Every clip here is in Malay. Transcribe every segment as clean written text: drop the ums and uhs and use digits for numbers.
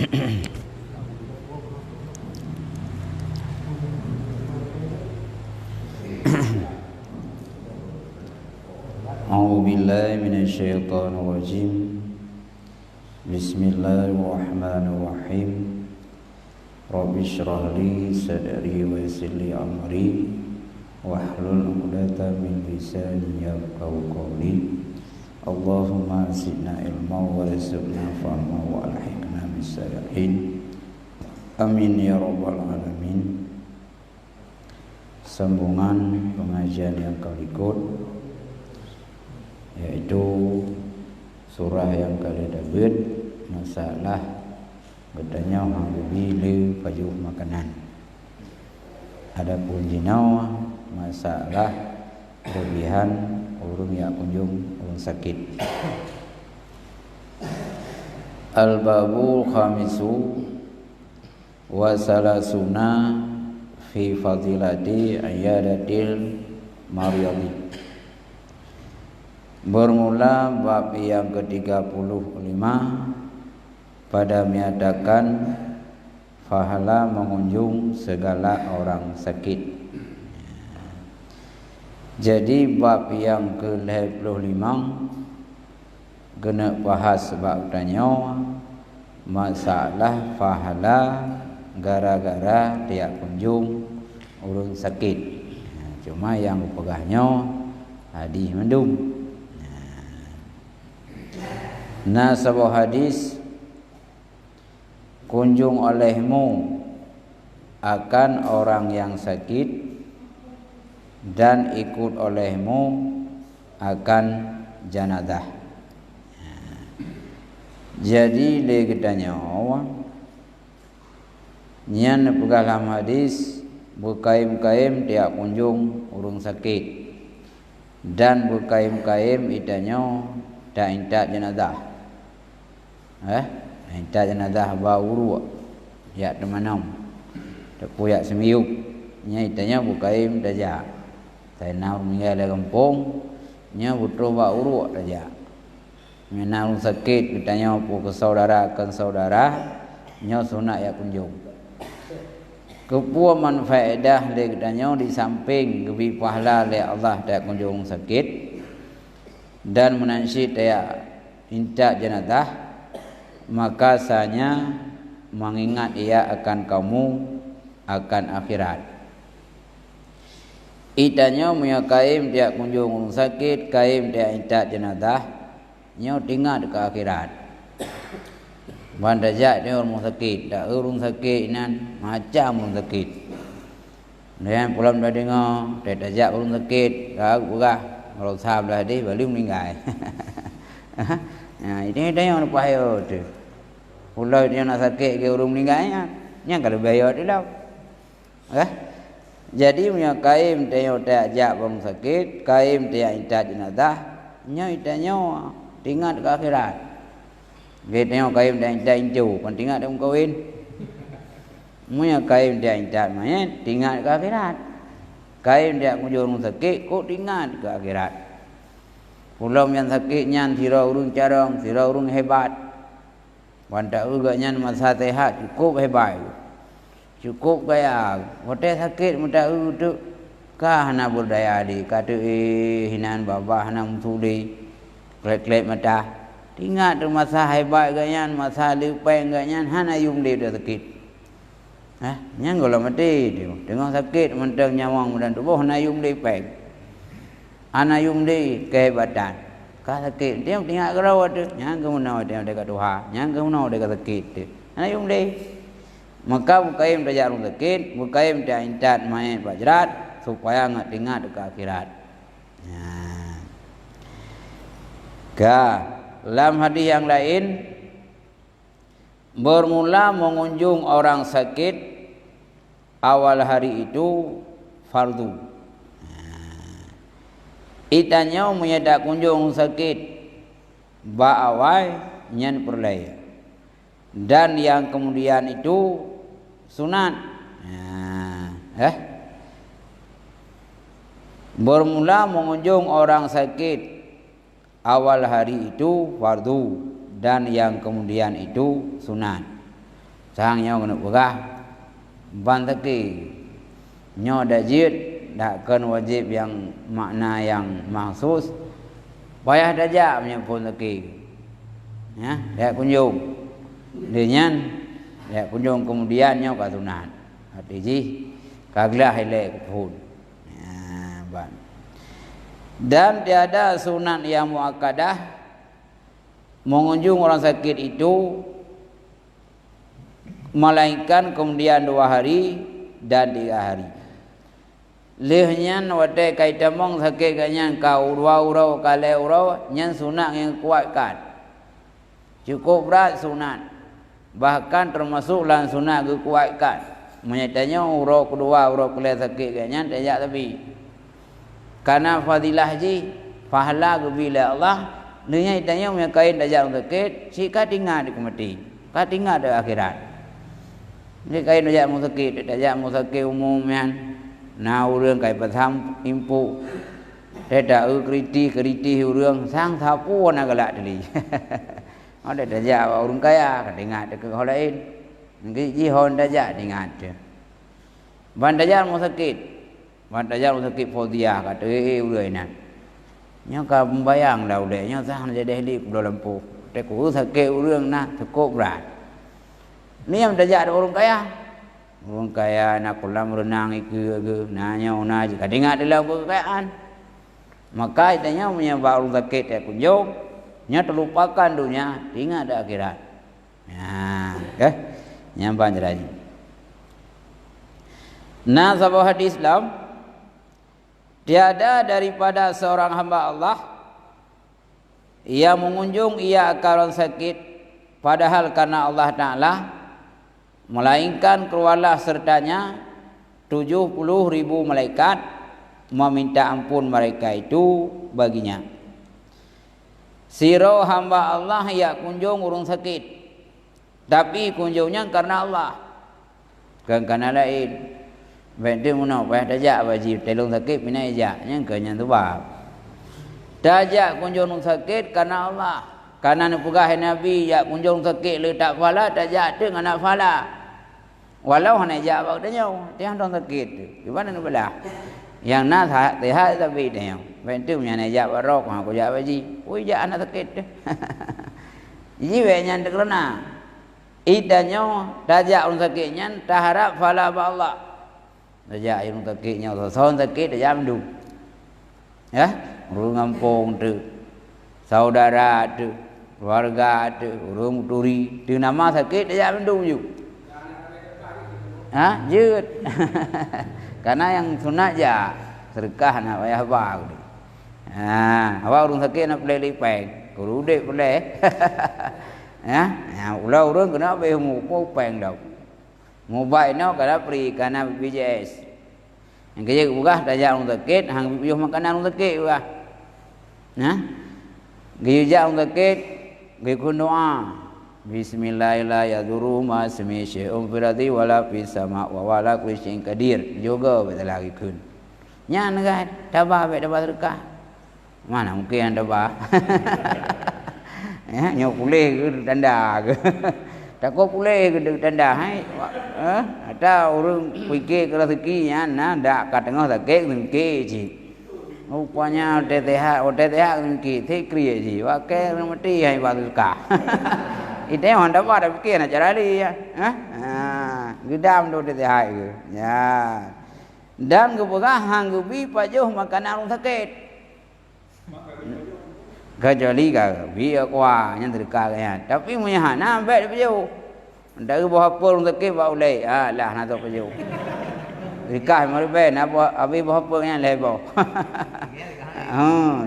A'udzubillahi minasyaitonirrajim. Bismillahirrahmanirrahim. Rabbi shrah li sadri wa yassir li amri wahlul 'uqdatam min lisani yafqahu qawli. Allahumma zidna ilma warzuqna fahma wa alhiqna bis-salihin. Amin ya rabbal alamin. Sambungan pengajian yang kelikut, yaitu surah yang kali Daud, masalah bedanya orang beli baju makanan. Adapun jinawa masalah kelebihan urung ya kunjung urung sakit. Al-babul khamisu wa salasuna fi fadilati ayadatil mariyadi. Bermula bab yang ke-35 pada menyatakan pahala mengunjung segala orang sakit. Jadi bab yang ke-25 kena bahas bab tanya masalah pahala gara-gara dia kunjung urang sakit. Cuma yang pegahnya hadis mendung. Nah, sebuah hadis, kunjung olehmu akan orang yang sakit dan ikut olehmu akan janazah. Jadi le kitanya nyan pegah dalam hadis bukaim-kaim dia kunjung urung sakit dan bukaim-kaim itanya tak intak janazah. Inta jenazah bauru ya temanam tepuyak semiuk nya itanya bukaim daja tainau meninggal kampung nya butuh bauru daja menang sakit kitanya pu ke saudara nya sunat ya kunjung kepua manfaedah le kitanya di samping gebi pahala le Allah tak kunjung sakit dan menansyid ya inta jenazah, maka sanya mengingat ia akan kamu akan akhirat. Itanya punya kaim dia kunjung sakit, kaim dia intak jenazah, nyo tinggal ke akhirat. Bandajak dia orang sakit, dak urung sakit nan macam urung sakit. Dan pulang dah dengar, dia dajak urung sakit, dak urah kalau sahabat dia baru meninggal. Nah, ini dia yang payah tu. Pulau dia nak sakit ke urung meninggalnya, yang kalau bayar dia dah. Jadi punya kaim dia tak ajak orang sakit, kaim dia intat jenazah, nya itanya tinggal ke akhirat. Dia tengok kaim dia intat inju, kan tinggal dia kawin. Punya kaim dia intat mayat, tinggal ke akhirat. Kaim dia kunjung urung sakit, kok tinggal ke akhirat. Pulau yang sakit nyan sira urung carong, sira urung hebat. Wanda juga nyan masa sehat cukup hebat. Cukup gaya. Hotel sakit muda tu kah hana berdaya di kata hinan baba hana mutuli klek-klek mata. Tinggal tu masa hebat ganyan, masa lupeng ganyan hana yung dia sakit. Nyan gola mati dia. Tengok sakit mentang nyawang mudan tu boh hana yung lupeng. Ana yung di kehebatan. Ka sakit dia tinggal ke rawa tu. Yang kemunau dia dekat Tuhan. Yang kemunau dekat sakit tu. Ana yung di. Maka bukaim dia jarung sakit, bukaim dia intat main bajrat supaya ngat tinggal dekat akhirat. Dalam hadis yang lain bermula mengunjung orang sakit awal hari itu fardu. Itanya menyedak kunjung sakit ba'awai nyan perlaya. Dan yang kemudian itu sunat. Bermula mengunjung orang sakit awal hari itu fardu dan yang kemudian itu sunat. sang nyo kena pegah ban teki nyo dak jid dak kan wajib yang makna yang maksus payah dajak punya pun teki ya dak kunjung dengan dak kunjung kemudian nyo ka sunat hati ji kaglah hele pun ya ban dan tiada sunat yang muakkadah mengunjung orang sakit itu melainkan kemudian 2 hari dan 3 hari. Lehnya wate kaitan mong sakit kanyan kau urau kale urau nyan sunat yang kuatkan. Cukup berat sunat. Bahkan termasuk lan sunat kuatkan. Menyatanya urau kedua urau kale sakit kanyan tajak tapi. Karena fadilah ji pahala bila Allah lehnya itanya punya kain tajak sakit sika tinggal di kemati. Ka tinggal di akhirat. Ni kain tajak musakit, tajak musakit umumnya. Nah urang kai patham impu. Tada kriti urang sang thapu na galak deli. Ada tajak urang kaya kadingat ke hol lain. Ngi ji hon tajak dingat. Ban tajak musakit. Ban tajak musakit fodiah kata urang nan. Nya ka membayang dah udah nya sang jadi di Kuala Lumpur. Te ku sakit urang na cukup berat. Ni yang dajak ada orang kaya. Orang kaya nak kolam renang ke nanya ona jika dengar dalam kekayaan. Maka itanya punya baru sakit ya kunjung, nya terlupakan dunia, tinggal ada akhirat. Ya, nyampan jerani. Nah, sahabat hadis Islam, tiada daripada seorang hamba Allah yang mengunjung ia akan sakit padahal karena Allah Ta'ala melainkan keluarlah sertanya 70.000 malaikat meminta ampun mereka itu baginya. Siro hamba Allah ya kunjung urung sakit, tapi kunjungnya karena Allah, kan karena lain. Benda mana payah dajak wajib telung sakit pina ejak yang kenyang tu bab. Dajak kunjung sakit karena Allah. Karena pegah Nabi ya kunjung sakit le tak fala dajak tu dengan nak fala. Walau hanya jawab dia tiang dong sakit. Gimana nak belah? Yang nak sehat tapi dia. Bentuk punya nak jawab rok aku jawab ji. Oi ja anak sakit. Ji we nyan terkena. Idanyo dajak orang sakitnya tak harap fala ba Allah. Dajak orang sakitnya son sakit dia mendu. Ya, urang kampung tu. Saudara tu, keluarga tu, urang turi, tu nama sakit dia mendu ju. Jut. Karena yang sunat ja sedekah nak payah bang. Awak urang sakit nak play lipeng, guru dek play. Ulau urang kena be mu peng dah. Mobile no kada free karena BPJS. Yang kerja bukan dajak urang sakit, hang piuh makanan urang sakit bukan. Gaya urang sakit, gaya doa. Bismillahirrahmanirrahim ma ismi syai'un firati wala fis sama wa wala kulli syai'in qadir juga betul lagi kun nya negat tabah be tabah sedekah mana mungkin tabah ya nyo pulih ke tanda ke tak ko pulih ke tanda hai ada orang fikir ke rezeki nya nah dak ka tengah sakit rezeki ji rupanya OTTH rezeki thekri ji wa ke mati hai ba sedekah. Itu yang anda pada fikir nak cara dia, gedam tu dia hai ke, ya. Dan kepegahan gebi pajuh makanan orang sakit. Kecuali kau biar kuah yang terdekat tapi punya hana ambil pajuh. Dari bawah apa orang sakit bawa ulai, lah nak tu pajuh. Dekat mari ben apa abi bawah apa yang lebar.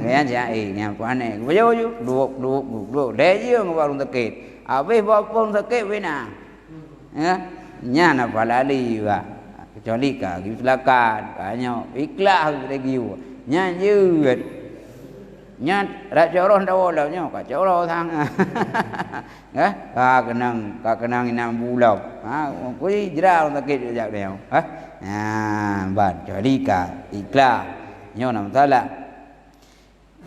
Yang cai, yang puan ni, pajuh ju, duk, dia je orang sakit. Habis bapa sakit bina. Ya, nya nak palali juga. Kecuali ka silakan, kanyo ikhlas lagi. Nya jeut. Nya ra coroh dawa nya ka coroh sang. Ya, ka kenang 6 bulan. Kui jera sakit jak dia. Ban kecuali ka ikhlas. Nyo nak salah.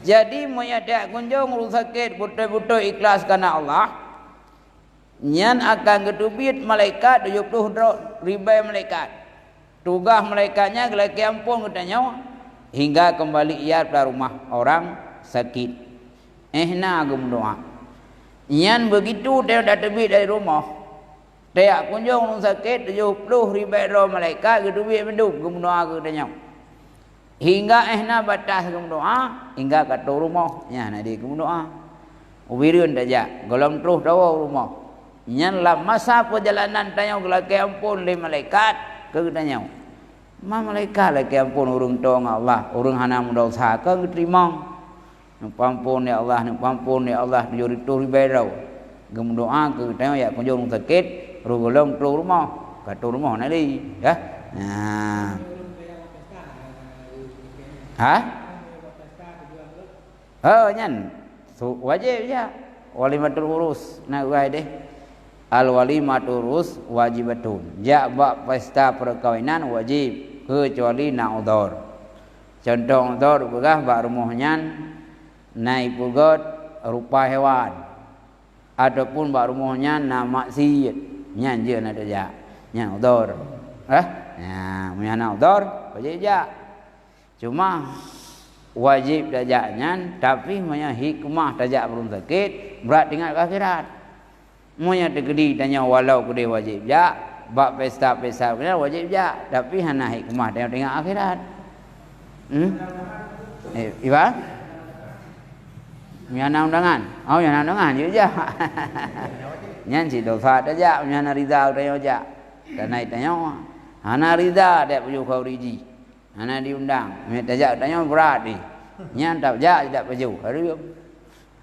Jadi moya dak kunjung urus sakit betul-betul ikhlas karena Allah. Nyan akan ketubit malaikat 70 ribu malaikat. Tugas malaikatnya gelaki ampun katanya hingga kembali ia ke rumah orang sakit. Ehna agum doa. Nyan begitu dia dah terbit dari rumah. Dia kunjung orang sakit 70 ribu malaikat ketubit menduk agum doa katanya. Hingga ehna batas agum doa hingga ke rumah. Ya nadi agum doa. Ubirun saja golong terus dawa rumah. Nyan lah masa perjalanan tanya gelaki ampun le malaikat ke tanya. Ma malaikat lagi ampun urang tong Allah, urang hana dosa ke terima. Pampun ya Allah, pampun ya Allah 70 ribu. Gem doa ke tanya ya kunjung sakit, golong terus rumah. Ke rumah nadi ya. Nah. Hah? Oh nyan. Wajib ya. Walimatul urus nak uai deh. Al walimatul urus wajibatun. Ja bak pesta perkawinan wajib kecuali nak udhur. Contoh udhur begah bak rumahnya naik pugot rupa hewan ataupun bak rumahnya nak maksiat nyan je nak ja. Nyan udhur. Nah, punya nak udhur wajib ja. Cuma wajib dajaknya tapi punya hikmah dajak belum sakit berat dengan akhirat. Monya tegedi tanya walau gede wajib ja, bab pesta-pesta kena wajib ja, tapi hana hikmah dengan akhirat. Iba? Nyana undangan. Oh nyana undangan je ja. Nyan si dosa dajak nyana rida tanya ja. Dan naik tanya hana rida dak puju kau riji. Hana diundang. Me dajak tanya berat ni. Nyan tak ja tidak puju. Hari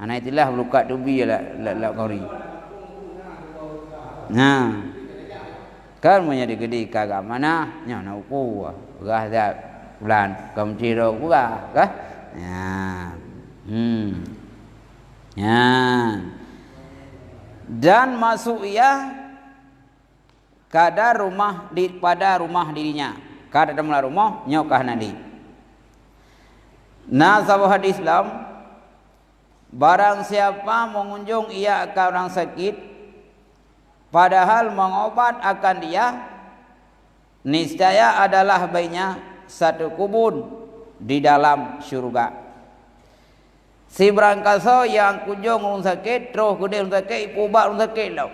hana itulah luka tubi la kau ri. Nah, kan punya digede kagak mana, nyana uku, gah dah bulan kamciro gua, kah? Ya, ya. Dan masuk ia kada rumah pada rumah dirinya, kada dalam rumah nyokah nanti. Nah, sahabat hadis Islam, barang siapa mengunjung ia ke orang sakit. Padahal mengobat akan dia niscaya adalah baiknya satu kubun di dalam syurga. Si berangkaso yang kunjung orang sakit terus gede orang sakit ipubat orang sakit lau.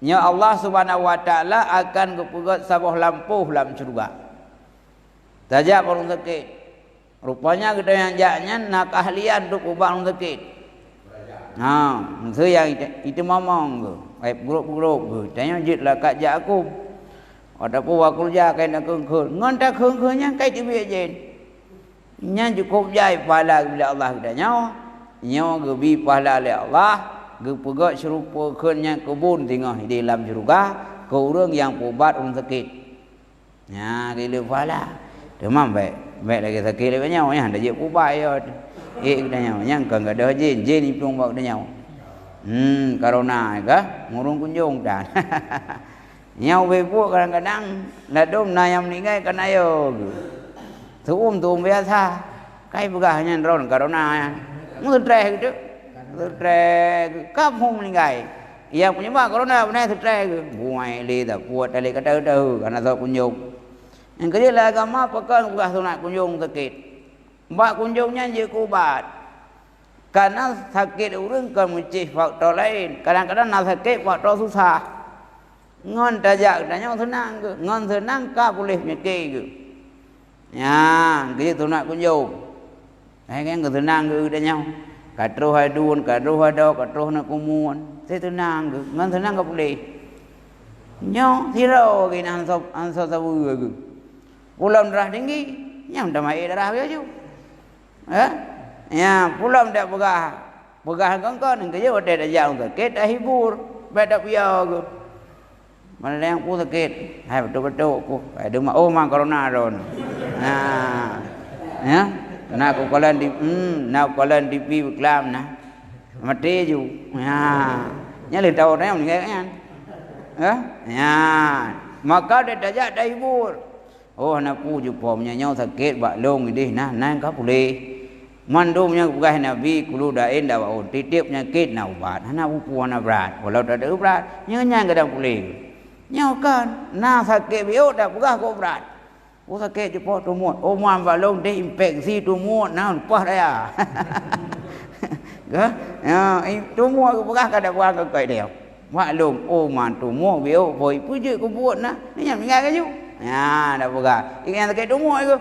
Nya Allah Subhanahu wa taala akan kepugat sabah lampu dalam syurga. Tajak orang sakit. Rupanya kita yang jaknya nak ahlian untuk ubat orang sakit. Saya itu mamang ke. Baik grup-grup ke. Tanya jitlah kat jak aku. Ada pun wakul jak kena kengkul. Ngan tak kengkulnya kait ibu jen. Nya cukup jai pahala bila Allah kita nyawa. Nyawa gebi pahala oleh Allah. Gepegat serupa kenya kebun tengah di dalam syurga. Ke orang yang pubat orang sakit. Ya, gila pahala. Demam baik. Baik lagi sakit lagi nyawa. Yang ada je pubat ya. Kita nyawa. Yang kan ada jen. Jen ni pelong bawa kita nyawa. Corona ke murung kunjung dah. Nyau bebu kadang-kadang ladum nayam ningai kan ayo. Tuum biasa. Kai begahnya ron corona ya. Mungkin trek gitu. Trek kampung ningai. Yang punya mak corona benar trek. Buai le dah buat tali kata tahu karena tak kunjung. Yang kerja lah agama pekan begah sunat kunjung sakit. Mbak kunjungnya je kubat. Karena sakit orang kan mencih faktor lain. Kadang-kadang nak sakit faktor susah. Ngon tajak tanya senang ke? Ngon senang kah boleh mikir ke? Ya, gitu nak kunjung. Kan ke senang ke tanya. Katruh hadun, katruh ada, katruh nak kumuan. Saya senang ke? Ngon senang ke boleh? Nyo, siro ke ansor sabu ke? Pulau darah tinggi, nyam damai darah biasa. Ya, pulang dak begah kongkon ke je ada jauh sakit dah hibur, badak piau ke. Mana yang ku sakit, hai betul-betul ku. Ada mak mang corona ron. Nah. Ya, nak ku kalan di pi klam nah. Mati ju. Ya. Nya le tahu ni kan. Ya. Maka dia dajak dah hibur. Oh nak pu ju pomnya nyau sakit bak long ni nah ka boleh. Mandumnya bukan Nabi kulu dain dah bawa titip nyakit na ubat hana upuan na berat walau tak ada berat nyang kadang boleh nyakan na sakit bio dah bukan kau berat sakit cepat tumut man balong de infeksi tumut na lupa dah ya tumut bukan kada bukan kau dia maklum man tumut bio boy pujuk kau buat na nyam ingat ke ju ya dah bukan ingat sakit tumut ke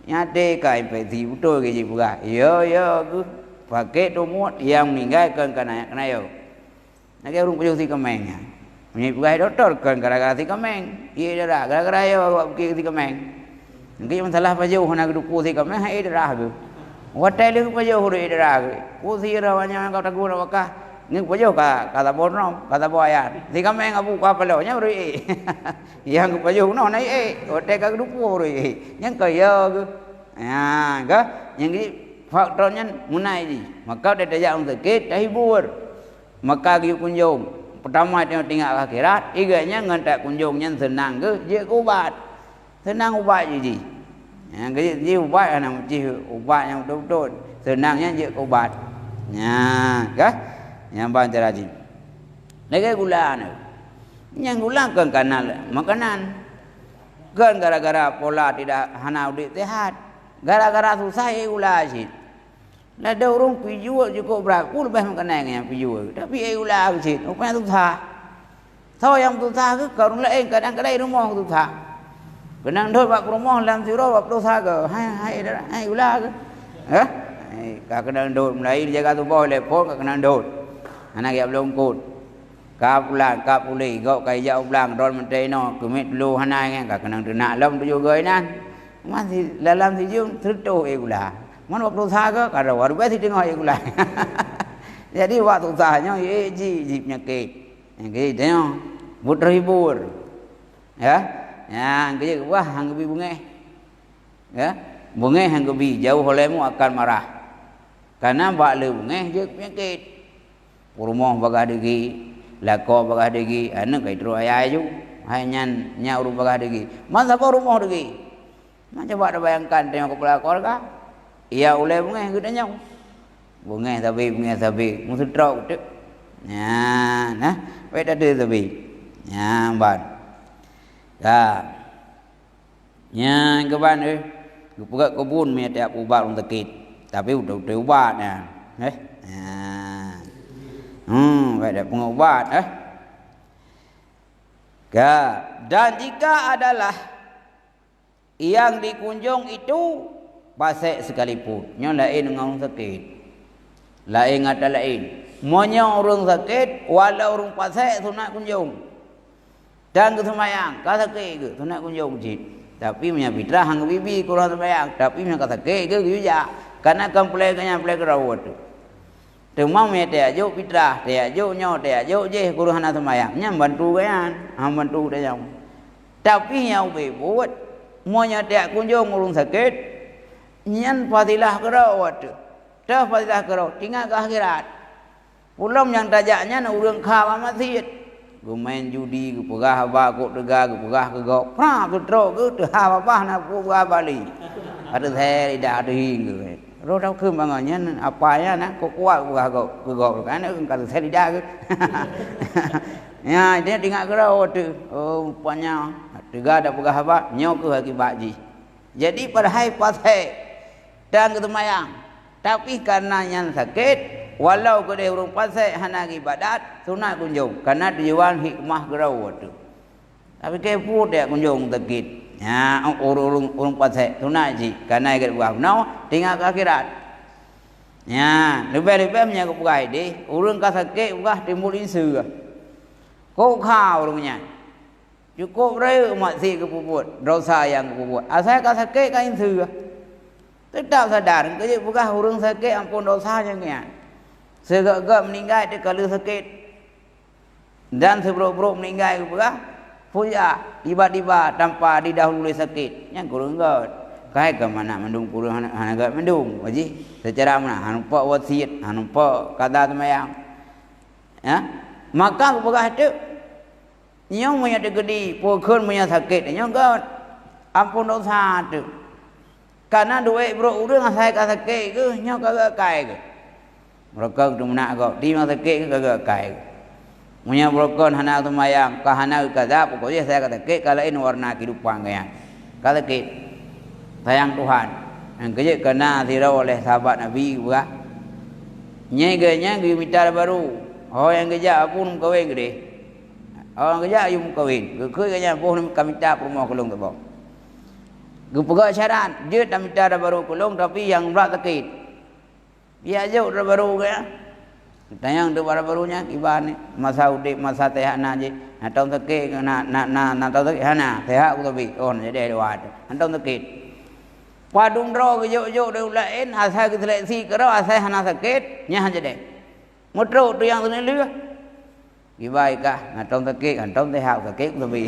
nyate kai infeksi betul ke juga yo ku pakai tumut yang meninggal kan kena yo nak ke urung pujung si kemeng ni bukai doktor kan gara-gara si kemeng iya dah gara-gara yo ke si kemeng ngi masalah paju hana grupu si kemeng hai dah ke hotel ku paju huru dah ke ku si rawanya kau tagu wakah ngi paju ka kata bonom kata boyan si kemeng abu ka palo nya ru yang ku paju no nai hotel ka grupu ru yang ke yo ke ya ke yang ni faktornya munai ni maka dia daya untuk sakit dah hibur maka gi kunjung pertama dia tinggal akhirat iganya ngantak kunjungnya senang ke je ubat senang ubat je yang ke je ubat ana je ubat yang betul-betul senangnya je ubat ya ke yang bancar rajin lagi gula yang gula kan makanan kan gara-gara pola tidak hana udik sehat gara-gara susah gula asyik lah ada orang pijua cukup beraku lebih makanan yang pijua tapi gula asyik rupanya susah tahu yang susah ke karun lain kadang-kadang rumah susah kenang doi bak rumah lam siro bak susah ke hai gula ke kadang doi mulai jaga tubuh lepon kadang doi anak yang belum kut kapulan kapuli gok kai jau blang ron mentei no kemit lu hanai kan kadang denak lam tu juga nan masih dalam sijung tertu gula mana waktu usaha ke kada waru besi tengok gula jadi waktu usahanya ji penyakit yang ke tengok buat hibur ya yang ke wah hang kebi bunga ya bunga hang kebi jauh olehmu akan marah karena bak le bunga je penyakit rumah bagah degi lako bagah degi anak kai tru ayai ju hanya nya urung bagah degi masa apa rumah degi macam ada bayangkan tengok kepala keluarga ia oleh bunga yang gede nyau bunga tapi musuh trok tu ya nah baik ada tapi ya ban ya yang keban buka kebun punya tiap ubat untuk sakit tapi udah ubat ya baik ada pengobat dan jika adalah yang dikunjung itu pasek sekalipun nya lain dengan orang sakit lain ada lain monya orang sakit walau orang pasek sunat kunjung dan kesemayang ka sakit ke sunat kunjung jid tapi punya fitrah hang bibi kurang semayang tapi punya ka sakit ke juga karena kan pelekanya pelek rawat tu temam me te ajo fitrah te ajo nyo te ajo je kurang hana semayang nya bantu kan bantu dia tapi yang buat monya tiak kunjung urung sakit nyan fadilah kerawat dah fadilah kerau tinggal ke akhirat pulang yang tajaknya na urang khawa masjid gumain judi ke pegah ba kok dega ke pegah ke gok pra ke tro ke tu ha apa na pegah bali ada saya dah ada hingga ro tau ke mangannya apanya na kok kuat pegah gok ke gok kan kata saya dah ke ya dia tinggal kerawat tu oh rupanya Tiga ada pegah apa? Nyok ke akibat ji. Jadi pada hai pasai dan ketemayang. Tapi karena yang sakit, walau kedai urung pasai hana ibadat, sunat kunjung. Karena tujuan hikmah gerawat tu. Tapi kepo dia kunjung sakit. Ya, urung pasai sunat ji. Karena ikat buah no, tinggal ke akhirat. Ya, lebih-lebih punya kepegai di. Urung ka sakit buah timbul insu. Kau kau urungnya. Cukup raya maksi kepuput, dosa yang kepuput. Asal kau sakit kau insu. Tetap sadar, kerja bukan urung sakit ampun dosanya kan. Segak-gak meninggal itu kalau sakit. Dan seburuk-buruk meninggal itu bukan puja tiba-tiba tanpa didahului sakit. Yang kurang gak. Kai ke mana mendung kurang hana gak mendung. Wajib secara mana hanumpa wasiat, hanumpa kata semayang. Ya, maka bukan itu. Nyong punya tegedi, pukul punya sakit, nyong kan ampun dosa tu. Karena duit bro urang saya kata ke nya kagak kai ke. Mereka tu nak kau di masa ke kagak kai. Punya broken hana tu mayang ka hana kada pokoknya saya kata ke kalau ini warna kehidupan kaya. Kata ke sayang Tuhan. Yang kerja kena dirau oleh sahabat Nabi juga. Nyeganya gi bicara baru. Oh yang kerja pun kawin gede. Orang kerja ayum kawin. Ke kanya pun kami tak rumah kolong tu. Gupega syarat, dia tak minta dah baru kulung tapi yang berat sakit. Dia jauh dah baru ke. Tanya tu baru-barunya kiban ni masa udip masa tehana je. Nak tahu sakit nak tahu sakit hana. Tehak aku tapi oh jadi ada. Nak tahu sakit. Padung ro ke jauh-jauh dah lain asal kita seleksi kero asal hana sakit nya jadi. Mutro tu yang tu ni lu. Gibai kah nak tahu sakit kan tahu tehak sakit aku tapi.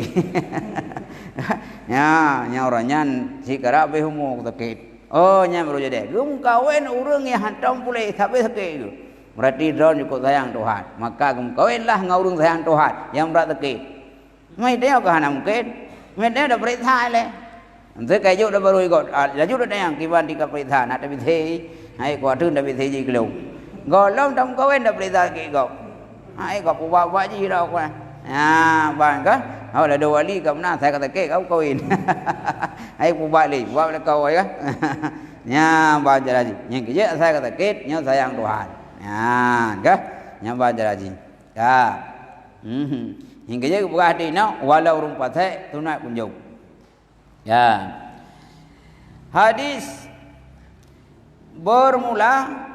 Nya orangnya si kerap behumo sakit. Oh nya baru jadi. Gum kawin urang yang hantam pulai sampai sakit itu. Berarti drone ikut sayang Tuhan. Maka gum kawinlah ngurung sayang Tuhan yang berat sakit. Mai dia ke hana mungkin. Mai dia dah perintah le. Nanti kayu dah baru ikut. Laju dah yang kiban di perintah nak tapi thi. Hai kuatun tapi thi ji kelung. Golong tam kawin dah perintah sakit kau. Hai kau buat ji dah kau. Bang kan? Oh ada wali kat mana saya kata ke kau kawin. Ai pu balik, buat kau ya. Nya baca lagi. Yang kerja saya kata ke nya sayang Tuhan. Kan? Nya baca lagi. Ya. Yang kerja buka hati no walau rumpat saya tunai kunjung. Ya. Hadis bermula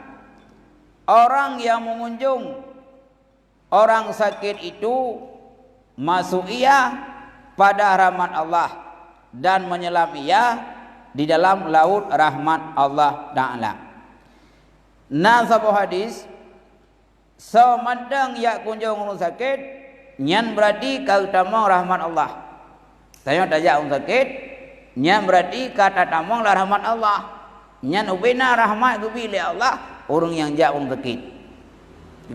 orang yang mengunjung orang sakit itu masuk ia pada rahmat Allah dan menyelam ia di dalam laut rahmat Allah Ta'ala. Nah sebuah hadis semandang ya kunjung orang sakit nyan berarti keutamaan rahmat Allah. Saya tajak orang sakit nyan berarti kata tamang rahmat Allah. Nyan ubina rahmat gubili Allah orang yang jak orang sakit.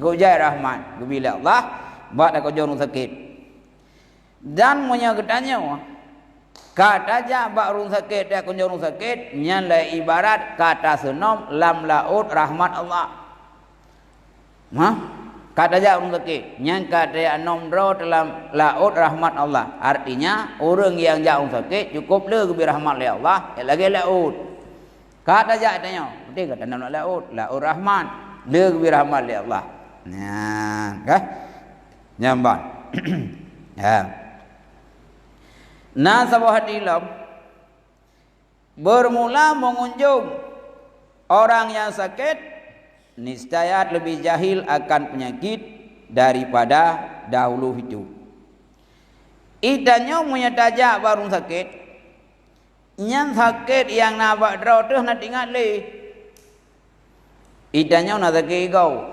Gujai rahmat gubili Allah buat aku orang sakit. Dan punya ketanya kata aja bakrun sakit dia kunjung sakit nyala ibarat kata senom lam laut rahmat Allah. Kata aja orang sakit nyang kata anom dro dalam laut rahmat Allah. Artinya orang yang jauh sakit cukup le ke rahmat oleh Allah lagi laut. Kata aja tanya betul kata dalam laut rahmat le ke rahmat oleh Allah. Nah kan nyamban. Ya. Nah sebuah hadilam bermula mengunjung orang yang sakit niscaya lebih jahil akan penyakit daripada dahulu itu. Idanya punya tajak baru sakit yang sakit yang nabak draw tu nak ingat le. Idanya nak sakit kau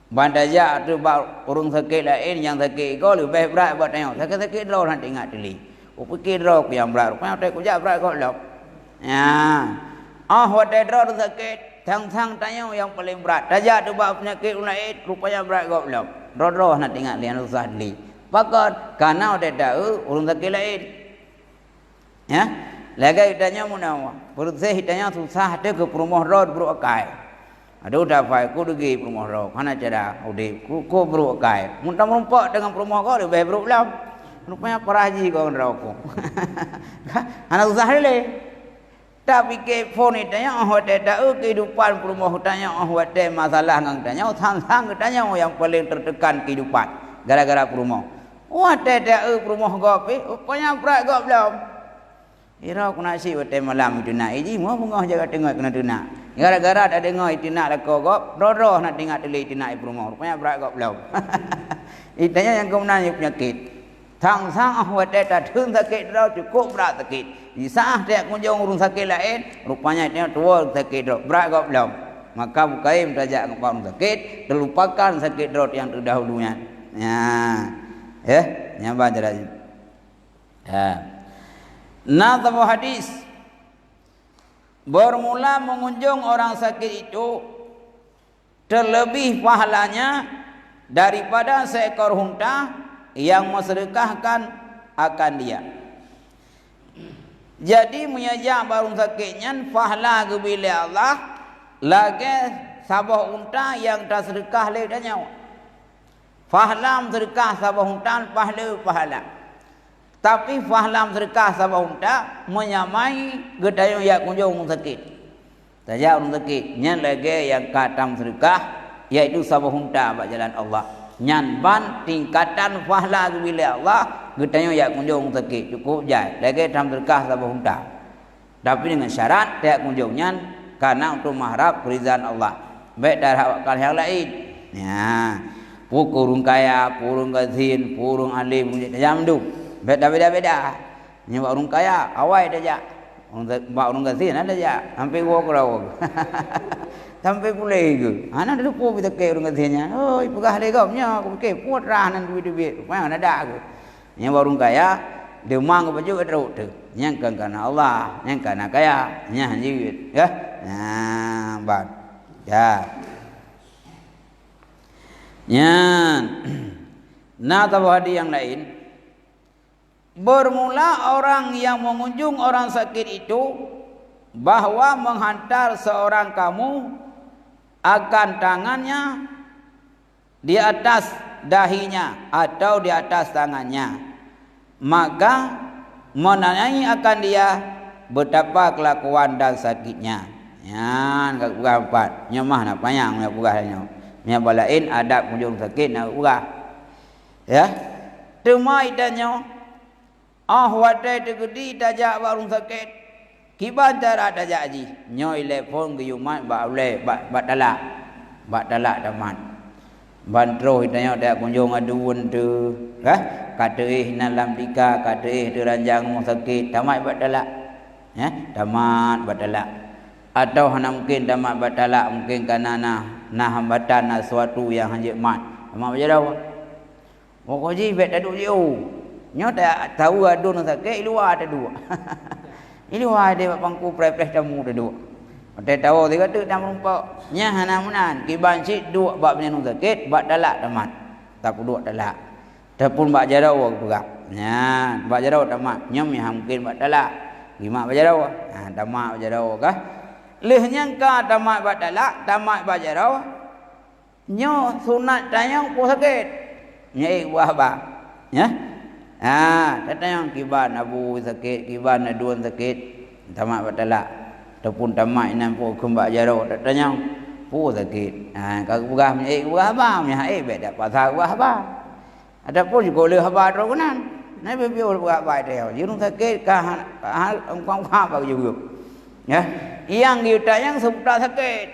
bandajak tu orang sakit lain yang sakit kau lebih berat buat tengok sakit draw nak ingat dili. Fikir rok yang berat, rupanya tak kujak berat kau lop. Ya, hotel drop sakit, tang tanya yang paling berat. Tajak tu bab penyakit lain, rupanya berat kau lop. Roh nak tengok lian susah li. Pakat, karena hotel tahu urung sakit lain. Ya, lagi tanya mana? Perut saya tanya susah ada ke rumah road berukai. Aduh dah fai, ku pergi rumah road. Mana cara? Udah, ku berukai. Muntah merumpak dengan rumah kau lebih beruk lop. Rupanya paraji kau ngerokok. Anak usah le. Tapi ke phone tanya hotel tahu kehidupan rumah tanya hotel masalah ngang tanya sang tanya yang paling tertekan kehidupan gara-gara rumah. Hotel tahu rumah gopi, rupanya berat gop belum. Ira aku nak si hotel malam itu nak iji mau bungah jaga tengok kena tu nak. Gara-gara ada dengar itu nak lako gop, roh nak tengok teli itu nak rumah. Rupanya berat gop belum. Itanya yang kau nanya penyakit. Sang hotel tak turun sakit dah cukup berat sakit. Di saat dia kunjung urung sakit lain, rupanya dia tua sakit dah berat kau belum. Maka bukaim tajak ngapa sakit, terlupakan sakit dah yang terdahulunya. Yang baca lagi. Nah, sebuah hadis bermula mengunjung orang sakit itu terlebih pahalanya daripada seekor unta yang mensedekahkan akan dia. Jadi menyajak barung sakitnya fahla ke bila Allah lagi sabah unta yang tak sedekah le dan nyawa. Fahlam sedekah sabah unta pahala. Tapi fahlam sedekah sabah unta menyamai gedayo yang kunjung sakit. Tajak orang sakit nyan lagi yang katam sedekah yaitu sabah unta bak jalan Allah. Nyan ban tingkatan fahla ke bila Allah gedayo yang kunjung sakit cukup jai lagi tam sedekah sabah unta. Tapi dengan syarat tak kunjungnya karena untuk mengharap keridhaan Allah. Baik dari wakal yang lain. Ya, purung kaya, purung gazin, purung alim, jam tu. Beda. Ni orang kaya, awai dah. Orang gazin ada je. Sampai gua kerau. Sampai pulai ke. Anak dah lupa kita ke orang gazinnya. Oh, ibu kah lagi kau nya, aku ke puat rahan duit. Mana ada aku. Ni orang kaya, dia mang baju ke teruk tu. Yang karena Allah, yang karena kaya, yang jiwit. Ya. Nah, bang. Ya. Yan. Nah, tahu hadis yang lain. Bermula orang yang mengunjung orang sakit itu bahwa menghantar seorang kamu akan tangannya di atas dahinya atau di atas tangannya. Maka menanyai akan dia betapa kelakuan dan sakitnya. Yan kat urang empat. Nyemah nak payang nak urangnya. Nya balain adab kunjung sakit nak urang. Ya. Temai danyo. Wadai tegedi tajak barung sakit. Kiban cara tajak ji. Nyo telefon ke yumat ba oleh ba talak. Ba talak daman. Bantro danyo dak kunjung aduun tu. Kata nalam tika, kata teranjang mu sakit, tamat ba talak. Ya, tamat ba talak. Atau hana mungkin damat batalak mungkin karena nah hambatan sesuatu yang hanjit mat. Mak baca dah. Pokok ji bet duduk jauh. Nyo tak tahu adun sakit luar ada dua. Ini luar ada pangku prepres tamu ada dua. Tak tahu dia kata tak merumpak. Nya hana munan kiban cik dua bab menenu sakit bab talak tamat. Tak dua talak. Tapun bab jarau berak. Nya bab jarau tamat. Nyam yang mungkin bab talak. Gimak bab jarau. Tamat bab jarau kah? Lehnya ka tamat batalak, tamat bajarau. Nyo sunat tayang po sakit. Nyai buah ba. Ya. Tayang kiban abu sakit, kiban aduan sakit, tamat batalak. Ataupun tamat inan po kembak jarau, tayang po sakit. Ka buah nyai buah ba, nyai beda pasal buah ba. Ataupun juga leh ba trogunan. Nai bebiol buah ba dia. Jirung sakit ka engkau apa juga. Ya, yang kita yang seputar sakit,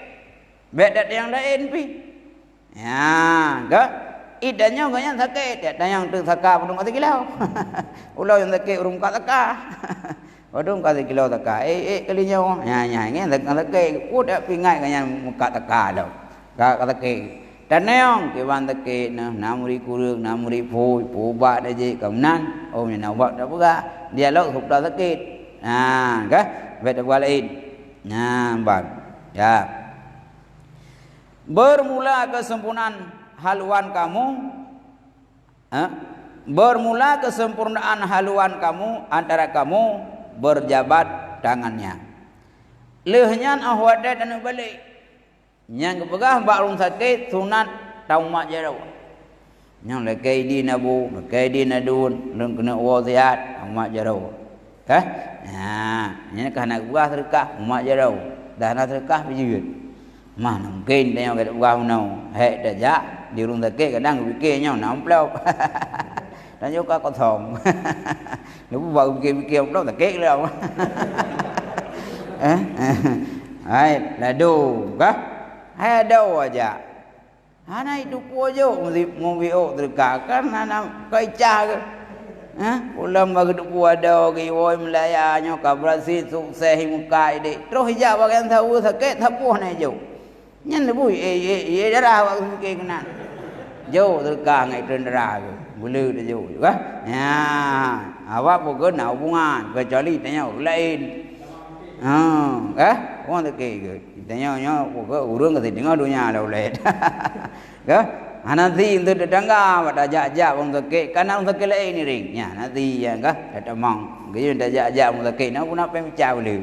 beda yang lain pi. Ya, gak? Idanya gak sakit, ada yang tu sakar pun kata kilau. Ulau yang sakit urung kata sakar. Urung kata kilau sakar. Kalinya, ya, ini sakit. Udah pingai kanya muka sakar dah. Kata sakit. Dan yang kewan sakit, namuri kurung, namuri pui, pubat aja, kemudian, ni nak dah buka. Dia lalu seputar sakit. Gak? Beda buat lain. Bang. Ya. Bermula kesempurnaan haluan kamu. Bermula kesempurnaan haluan kamu antara kamu berjabat tangannya. Lehnya ahwada dan balik. Yang kepegah bakrung sakit sunat taumat jarau. Yang lekai di nabu, lekai di nadun, leng kena waziat taumat jarau. Ini kerana gua sedekah umat jarau. Dah nak sedekah berjud. Mana mungkin dia kata gua menau. Hek dah di rumah sakit kadang fikirnya nak amplau. Dan juga kosong. Lupa baru fikir amplau sakit lah. Hai, ladu kah? Hai dau aja. Ana itu pojo mau bio sedekah kan ana kaicah ke. Ulam bagi tu ada ke woi melayanya kabrasi sukses muka ide. Terus hijab bagian tahu sakit tapuh na jo. Nyan lebu darah waktu ke kena. Jo terkang ngai tendera ke. Bulu dah jo juga. Ya, awak pokok nak hubungan kecuali tanya lain. Orang tak ke. Tanya pokok urang ke tengah dunia lah boleh. nanti untuk tetangga pada ajak-ajak orang sakit karena orang sakit lain ni ring ya nanti ya kah ada mang gitu dah ajak-ajak orang sakit nak pun apa bincang boleh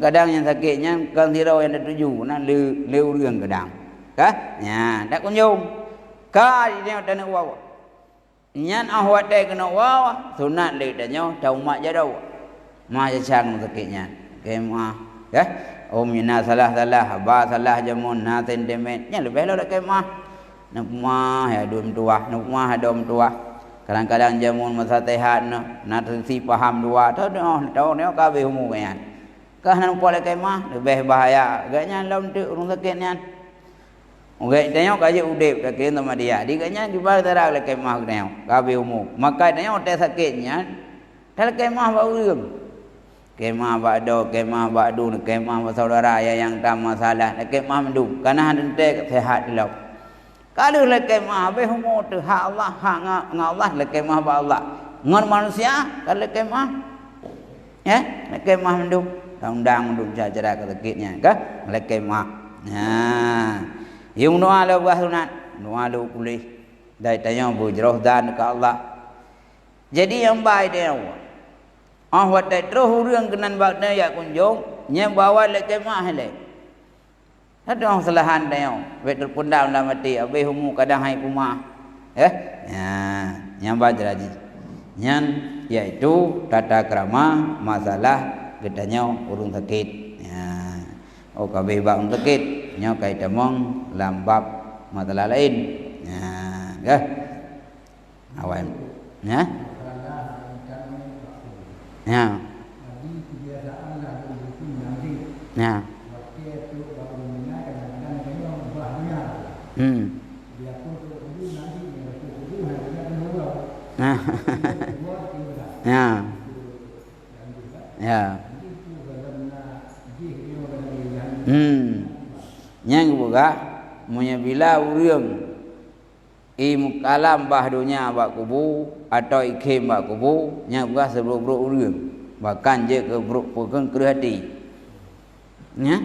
kadang yang sakitnya kan tirau yang ada tuju nak leuរឿងkadang kah ya tak kunjung ka di tengok tanah wawa nyan ahwat dai kena wawa sunat le danyo tau mak jadau ma jang sakitnya ke ma ya om yana salah ba salah jamun na tendemen nya lebih lo ke ma nak ma ya dum tua nak ma dum tua kadang-kadang jamun masa tehat na tensi paham dua tau ne ka be humu kan kah nak pole ke ma lebih bahaya agaknya laun tu urung sakitnya Ugai tanya kaje udep tak kena sama dia. Dikanya di bawah tarak le kemah tanya. Kabe umum. Maka tanya otak sakitnya. Tal kemah ba urang. Kemah ba do, kemah ba du, kemah ba saudara yang tak masalah. Kemah mendu. Karena hendak sehat lau. Kalau le kemah be umum tu hak Allah, hak Allah le kemah ba Allah. Ngon manusia kalau le kemah. Ya, le kemah mendu. Undang mendu cara sakitnya. Kah? Le kemah. Nah. Yung doa lo buah sunat, doa lo pulih. Dari tanya bujroh dan ke Allah. Jadi yang baik dia awak. Awak tak terus urang kenan bakna ya kunjung, nya bawa le kemah le. Ada orang salahan dia. Betul pundam dalam mati, abe humu kadang hai puma. Ya, yang baik raji. Yang yaitu tata krama masalah gedanya urung sakit. Ya. Oh kabeh bang sakit. Nya kai tamong lambab masalah lain. Ya. Awan. Ya. Ya. Ya. Ya. Ya. Yang buka punya bila urang mukalam bahdunya bak kubu atau ikhim bak kubu yang buka sebelum urang bahkan je ke bruk pegang ke hati nya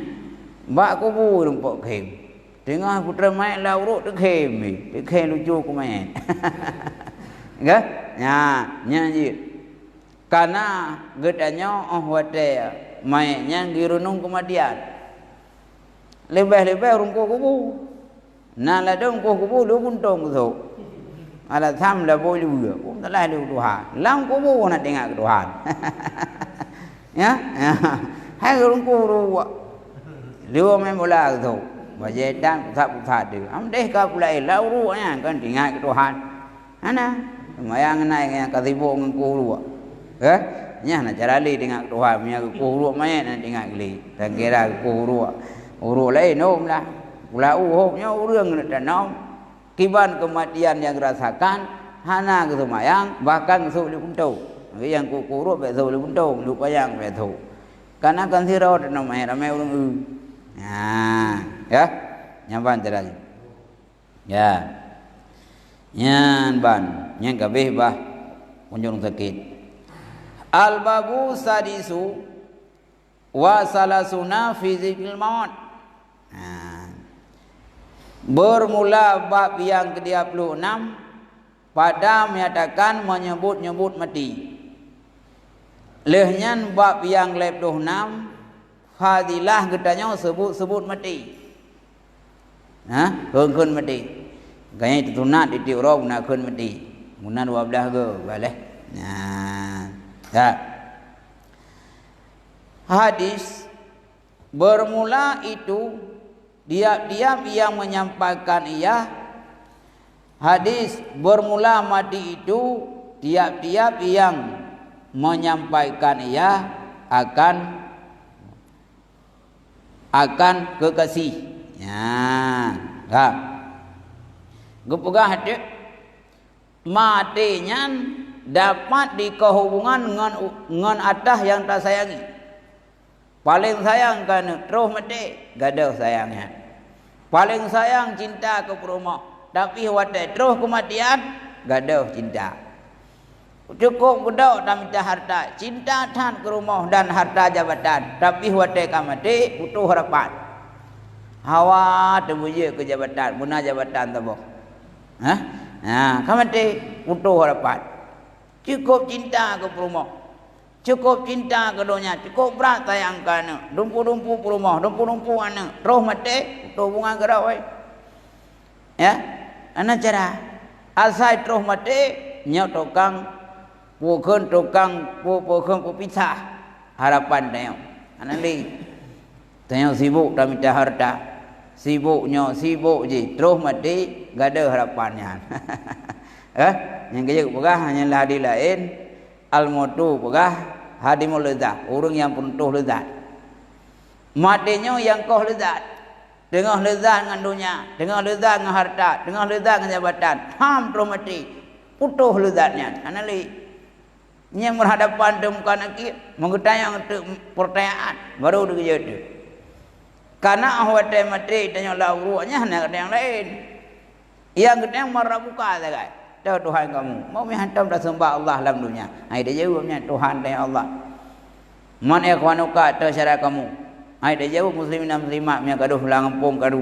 bak kubu rumpok khim tengah putra mai la uruk tu khim ni khim lucu ku mai ke nya je karena gedanya wate mai yang girunung kematian lebih-lebih orang kubu. Nak ladang kubu lu buntung tu. Ala tham la boleh juga. Pun tak lalu Tuhan. Lang kubu nak tengok Tuhan. Ya. Hai orang kubu. Lu main bola tu. Bajetan pusat-pusat dia. Am deh ka pula la urunya kan tengok Tuhan. Ana mayang naik yang katibo dengan kubu. Eh? Nya nak cara li tengok Tuhan punya kubu mai nak tengok li. Tak kira kubu. Urut lain nom lah. Pula uhoknya urang dan nom. Kiban kematian yang rasakan. Hana ke semayang. Bahkan sulit untuk. Yang kukurut betul untuk. Lupa yang betul. Karena kan sirau dan namanya ramai urang. Ya. Nyampan caranya. Ya. Nyampan. Yang kabeh bah. Kunjung sakit. Al-babu sadisu. Wa salasuna fi zikril maut. Bermula bab yang ke-26 pada menyatakan menyebut-nyebut mati. Lehnya bab yang ke-26 fadilah katanya sebut-sebut mati. Keun mati. Gaya itu tunat di tiurau guna keun mati. Guna 12 ke boleh. Ya. Hadis bermula itu diam-diam yang menyampaikan ia. Hadis bermula mati itu tiap-tiap yang menyampaikan ia akan kekasih. Ya. Gepegah hati matinya dapat dikehubungan dengan atas yang tak sayangi. Paling sayang kan terus mati gaduh sayangnya. Paling sayang cinta ke rumah, tapi wadah terus kematian gaduh cinta. Cukup gedok dan minta harta, cinta tan ke rumah dan harta jabatan, tapi wadah kan mati putus harapan. Hawa temuja ke jabatan, guna jabatan tabok. Ha? Kamati putus harapan. Cukup cinta ke rumah. Cukup cinta ke dunia. Cukup berat sayangkan. Dumpu-dumpu rumah. Dumpu-dumpu anak. Roh mati. Putus bunga gerak. Ya. Anak cara. Asal roh mati. Nyok tukang. Pukun tukang. Pukun pisah. Harapan dia. Anak ni. Tanya sibuk dah minta harta. Sibuknya sibuk je. Terus mati. Gak ada harapannya. Yang kerja pegah hanyalah hadi lain. Al-mutu pegah hadi mulazat. Orang yang penuh lezat. Matinya yang kau lezat. Dengan lezat dengan dunia. Dengan lezat dengan harta. Dengan lezat dengan jabatan. Terus mati. Putus lezatnya. Anali. Yang berhadapan dengan anak mengutayang untuk pertanyaan. Baru dia kerja itu. Karena awak mati. Tanya lah uruannya. Hanya yang lain. Yang kita marah buka saja. Tahu Tuhan kamu. Mau menghantam dah sembah Allah dalam dunia. Hai dia jawabnya Tuhan dan Allah. Man ikhwanuka tersyara kamu. Hai dia jawab muslimin dan muslimat yang gaduh langampung gaduh.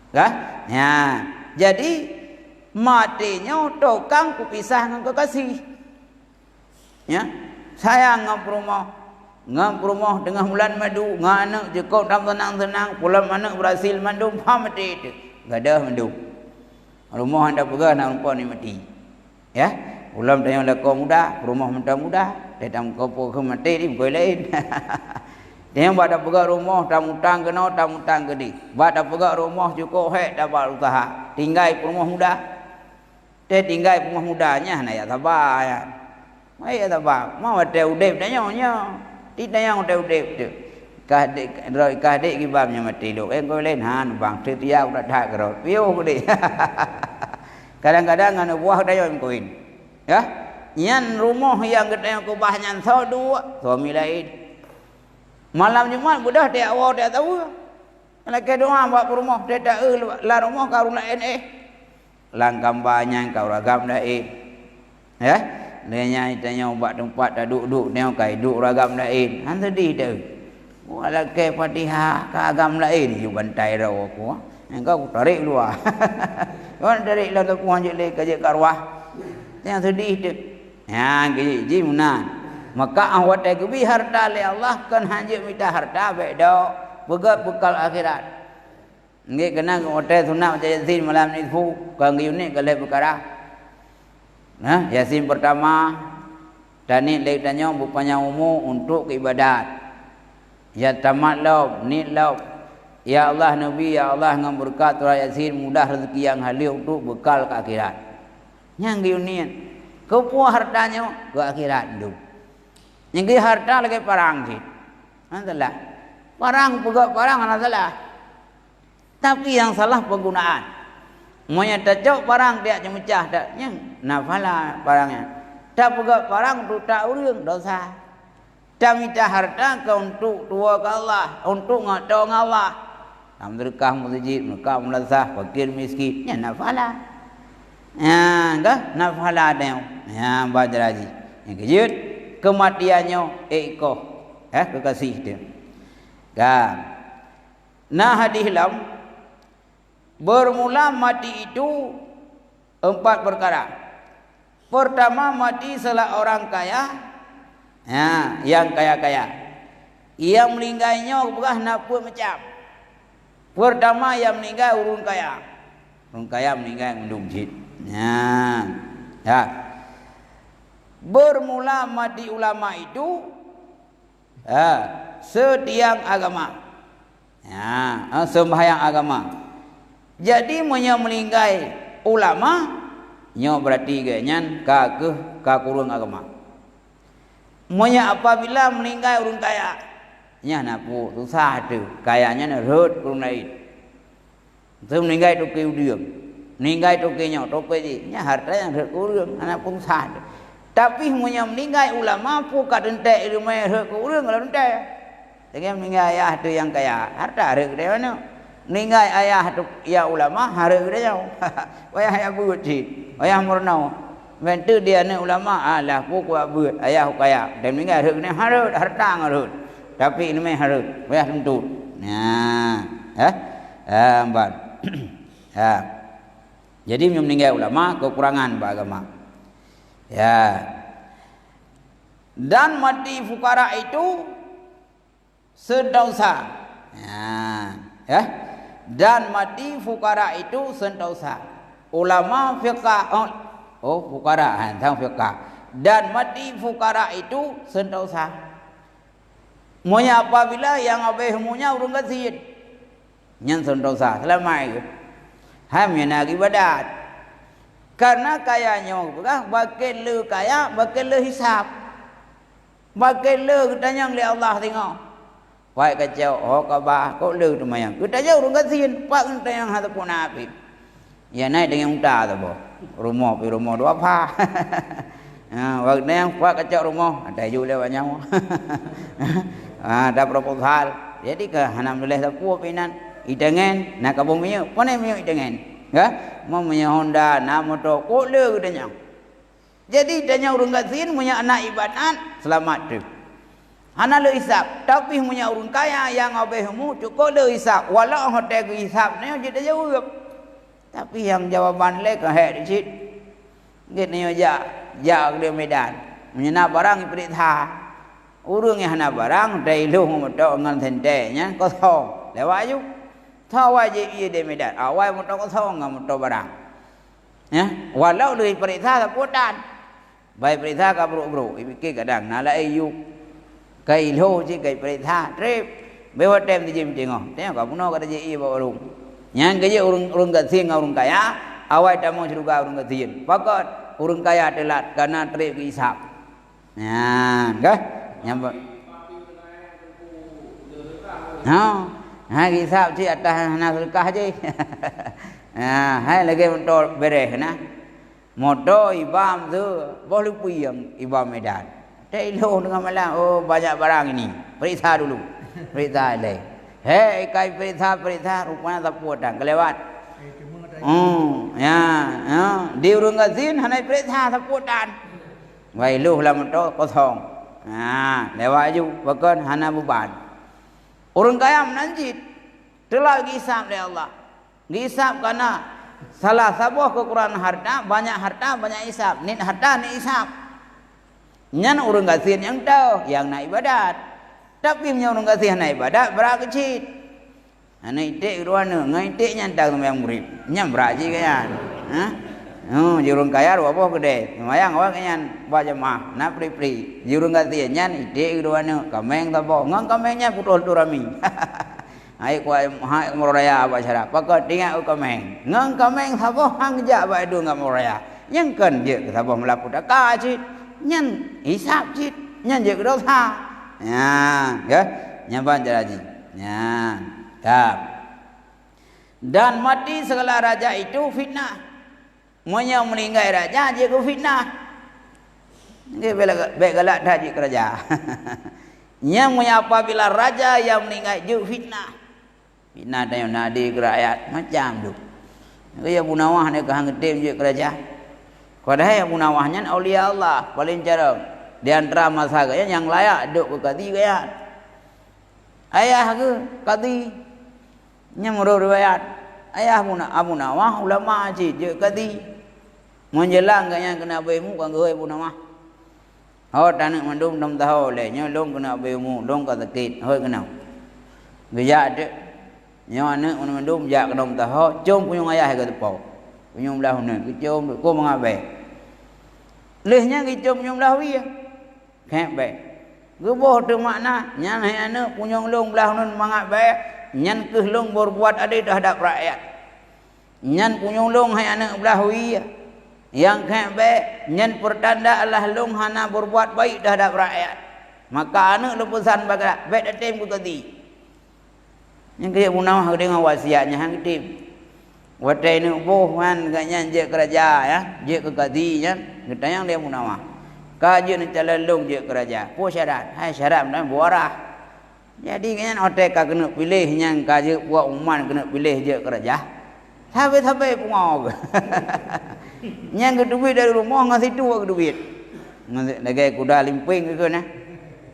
Kah? Ya. Jadi matinya tukang kupisah dengan kekasih. Ya. Sayang ngam rumah dengan bulan madu, nganak cukup dan tenang-tenang, pulang anak berhasil mandu, mati itu. Gadah mandu. Rumah anda pegang nak rupa ni mati. Ya. Ulam tanya lah kau muda, rumah muda. Datang kau ke mati ni bukan lain. Dia buat dah pegang rumah, tak mutang ke di. Buat dah pegang rumah cukup dapat usaha. Tinggal rumah muda. Dia tinggal rumah mudanya nak ya sabar ya. Mai ya sabar. Mau ada udip tanya. Tidak yang ada udip tu. Kahdik kibamnya mati lu. Kau lain han bang setia udah tak kerot. Piu kudi. Kadang-kadang anu buah daya koin. Ya. Yang rumah yang kita yang kubahnya dua suami lain. Malam Jumat budak dia awal dia tahu. Laki doa buat rumah dia tak lah rumah kau lain langkam banyak kau ragam lain. Ya. Dia nyai tanya buat tempat tak duduk dia kai duduk ragam lain. Han sedih dah. Walau ke Fatihah ke agam lain you bantai raw aku. Engkau tarik luar. Kau tarik lah tu puan je le kerja karwah. Yang sedih tu. Ya ji munan. Maka awak tak kubi harta le Allah kan hanya minta harta beda begat bekal akhirat. Nggih kena hotel sunat macam Yasin malam ni fu kang unik kalau perkara. Nah, Yasin pertama dan ni lek tanya bupanya umum untuk ibadat. Ya tamat lauk, ni lauk. Ya Allah Nabi, ya Allah dengan berkat surah Yasin mudah rezeki yang halil untuk bekal ke akhirat. Yang giunian. Kau puas hartanya ke akhirat dulu. Yang harta lagi parang sih. Nantilah. Parang pegat parang nantilah. Tapi yang salah penggunaan. Monya tacok parang dia cemecah tak. Yang nafala parangnya. Tak pegat parang tu tak urang dosa. Tak minta harta kau untuk tua ke Allah, untuk ngatong Allah. Berkah masjid, berkah melazah, fakir miskin, ya nafala. Ya, enggak nafala dia. Ya, baca lagi. Yang kejut kematiannya ikoh, kekasih dia. Kan. Nah hadis lam bermula mati itu 4 perkara. Pertama mati salah orang kaya. Ya, yang kaya-kaya. Yang meninggalnya bukan apa macam. Pertama yang meninggal orang kaya. Orang kaya meninggal mendung jid. Ya. Ya. Bermula mati ulama itu setiang agama. Ya, sembahyang agama. Jadi meninggal ulama nyo berarti ganyan ka kurang agama. Monya apabila meninggal orang kaya, nya napu susah tu, kayanya na rut kurang lain. Tu meninggal tu keu dia, meninggal tu kenya, tu keu nya harta yang rut kurang, anak pun susah. Tapi monya meninggal ulama pu kat entek rumah rut kurang kalau entek. Jadi meninggal ayah tu yang kaya, harta rut dia mana? Meninggal ayah tu ya ulama harta dia jauh. Wayah ayah buci, wayah murnau. Bentuk dia ni ulama lah pukul buat ayah kaya dan meninggal harta ngarut tapi ini meh harut bayar tentu nah empat Jadi meninggal ulama kekurangan beragama. Ya. Dan mati fukara itu sedosa. Ya. Dan mati fukara itu sedosa. Ulama fiqh fukara tentang fiqh. Dan mati fukara itu sedosa. Monya apabila yang abehmunya urung gasin. Nyan sedosa selama itu. Hamnya nak ibadat. Karena kayanya bakal le kaya, bakal le hisap. Bakal le tanya oleh Allah tengok. Wai kacau, kabah, kau le tu mayang. Kita jauh orang gasin, pak kita yang hati pun api. Ya naik dengan muda tu boh. Rumah dua apa? Waktu yang pak kacau rumah, ada juga banyak. Ada proposal. Jadi ke hanam boleh sapu pinan. Idengen nak kabung miyo, mana miyo idengen? Ya, mau punya Honda, nak motor, kok le katanya. Jadi tanya urang gasin punya anak ibadat selamat tu. Hana le hisap, tapi punya urang kaya yang abehmu cukup le hisap. Walau hotel ke hisap ni jadi jawab. Tapi yang jawaban le ke hek dicit. Git ni ja ke Medan. Punya barang iprit ha. Urang yang hana barang dai lu motor ngan tentenya kosong. Lewat ayu. Tahu aja ia di Medan. Awal motor kosong ngam motor barang. Ya, walau dari perintah saputan. Baik perintah ka bro, ibike kadang nala ayu. Kai lo je kai perintah trip. Bewa tem di jim tengok. Tengok ka puno ka je ia bawa urung. Yang ke je urung gasin urung kaya, awal tamu juga urung gasin. Pakat urung kaya telat karena trip ke hisap. Ya, kan? Nyampe. Hisap si atas nak lekah je. Hai lagi motor beres na. Motor ibam tu boleh puyang ibam Medan. Telo dengan malam banyak barang ini. Periksa dulu. Periksa le. Hei kai periksa rupanya tak puatan kelewat. Di urung gasin hanai periksa tak puatan. Wai lu lah motor kosong. Lewat ju bahkan hana beban. Orang kaya menanjit telah gisap oleh Allah. Gisap karena salah sebuah kekurangan harta, banyak hisap. Nin harta ni hisap. Nyan orang gasin yang tahu yang nak ibadat. Tapi punya orang gasin nak ibadat berat kecil. Anak itik ruana, ngai itik nyan tahu yang murid. Nyan berat je kan. Jurung kaya apa gede. Mayang awak nyan baca mah, nak pri. Jurung gasin nyan itik ruana, kameng tabo. Ngang kamengnya putol turami. Hai kuai hai moraya apa cara? Pakat tinggal kameng. Ngang kameng tabo hang ja ba du ngam moraya. Yang kan je tabo melapu daka cit. Nyan hisap cit. Nyan je dosa. Ya, nyaban jaraji. Ya. Dan mati segala raja itu fitnah. Monya meninggal raja dia ke fitnah. Dia baik galak dah je kerja. Yang monya apabila raja yang meninggal je fitnah. Fitnah tanya nadi ke rakyat macam tu. Dia Abu Nawah ni kahang getim je kerja. Padahal Abu Nawahnya aulia Allah paling cara di antara masyarakat yang layak duduk ke kadi kaya. Ayah ke kadi yang menurut riwayat ayah Abu Nawah ulama je kadi. Menjelang kaya kena bemu kan gue Abu Nawah. Tanah mandum dom tahu le nyolong kena bemu dong ka sakit hoi kena. Gaya de nyo anak mandum jak dom tahu jom punyung ayah ke tepau. Punyung belah ne kecom ko mengabe. Lehnya kecom punyung belah wi. Kek be. Geboh tu makna nyan hai anak punyung long belah nun mengabe nyan kehlong berbuat adil terhadap rakyat. Nyan punyung long hai anak belah wi. Yang kebe nyen pertanda Allah long hana berbuat baik terhadap rakyat. Maka anak lepusan bagai baik datem ku tadi. Yang kaya munawah dengan wasiatnya hang tim. Watai ni boh man ganyan je kerja ya, je ke kadi nya, kita yang dia munawah. Kaji ni calon je kerja. Po syarat, hai syarat dan buarah. Jadi ganyan otak kena pilih yang kaji buat uman kena pilih je kerja. Sampai pungau. Yang ke duit dari rumah ngasih tu ke duit. Ngasih lagi kuda limping ke na.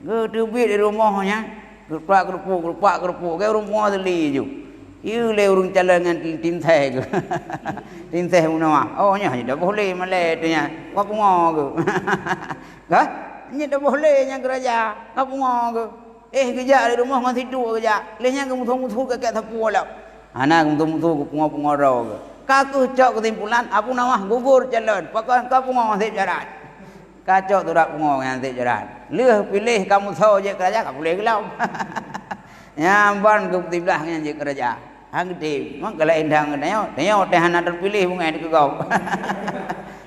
Ke duit dari rumahnya. Kerupak ke rumah seli ju. Iu le urung calon dengan tim saya ke. Tim saya mana? Oh nya dah boleh malai tu nya. Kau pungo ke. Kah? Nya dah boleh nya kerja. Kau pungo ke. Kerja di rumah masih tidur kerja. Lehnya kamu tunggu ke sapu lah. Anak kamu tunggu pungo ro ke. Kaku cok kesimpulan apa nama gugur calon. Pakai kau pungo masih jalan. Kacau tu dak pungo yang masih jalan. Leh pilih kamu tahu je kerja kau boleh gelau. Nyamban ke tiblahnya je kerja. Hang gede, mak kalau endang tengok teh anak terpilih bungai di kau.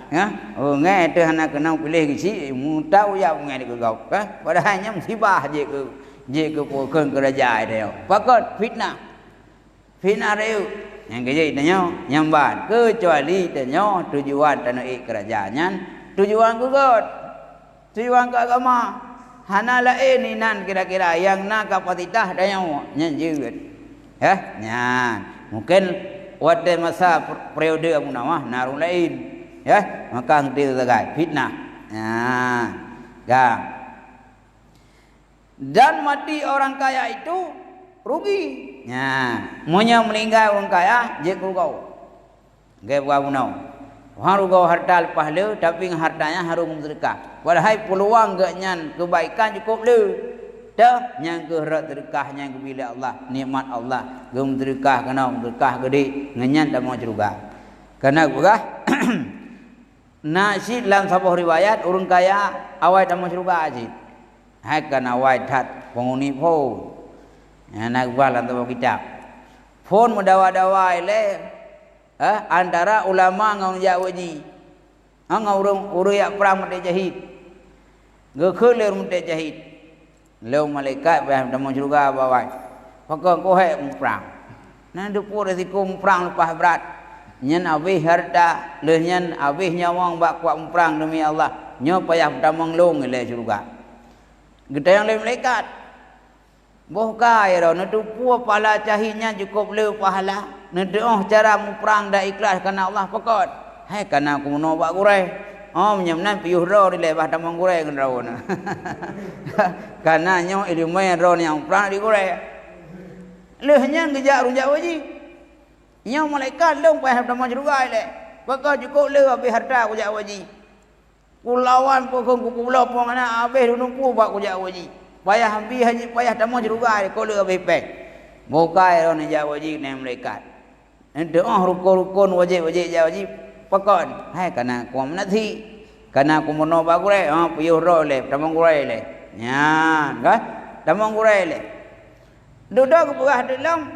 Ya, ngai teh anak kena pilih kisi, mudah ya bungai di kau. Kah? Padahalnya musibah je ke pokok kerja dia. Pakot fitnah reu. Yang kerja tengok nyamban kecuali tengok tujuan tanah kerajaan, tujuan kugot, tujuan ke agama. Hana lain nan kira-kira yang nak kapasitah tengok nyanjut. Mungkin pada masa periode Abu Nawah narung lain, maka dia tergai fitnah. Dan mati orang kaya itu rugi. Munya meninggal orang kaya je rugau. Gaya Abu Nawah. Rugau harta lepas le, tapi hartanya harus sedekah. Padahal peluang gaknya kebaikan cukup le. Dah yang ke rak sedekah yang ke bilik Allah, nikmat Allah, gem sedekah kena sedekah gede, ngenyan tak mau juga. Karena gua nasi dalam sebuah riwayat orang kaya awai tak mau juga aja. Hai karena awai tat penghuni phone. Anak gua dalam sebuah kitab. Phone mendawa-dawa le antara ulama ngau jawaji. Ngau urang yang perang mati jahit. Gekeler mati jahit. Leu malaikat bah demo juga bawai. Pakon ko he perang. Nan depo resiko perang lepas berat. Nyen abih harta, leh nyen abih nyawang bak kuat perang demi Allah. Nyo payah damang long le juga. Gede yang le malaikat. Boh kai ro ne depo pala cahinya cukup leu pahala. Ne doh cara perang dak ikhlas karena Allah pakon. Hai karena aku no bak kurai. Oh menyamnan piuh ro di lebah damang kurai kan ro na. Karena nyo ilmu ro yang perang di kurai. Lehnya ngejak runjak waji. Nyo malaikat long payah damang juga le. Pakon cukup leu habis harta ku jak waji. Kulawan pokon ku pulau pong ana habis numpu bak ku jak waji. Payah habis haji payah damang juga le ko leu habis pek. Mokai ro ni jak waji ne malaikat. Doa rukun-rukun wajib-wajib jak waji. Pakon, hai karena aku menati, karena aku mau bagurai, puyuh roh le, tamang gurai le, kan, tamang gurai le. Duduk kebuah dalam,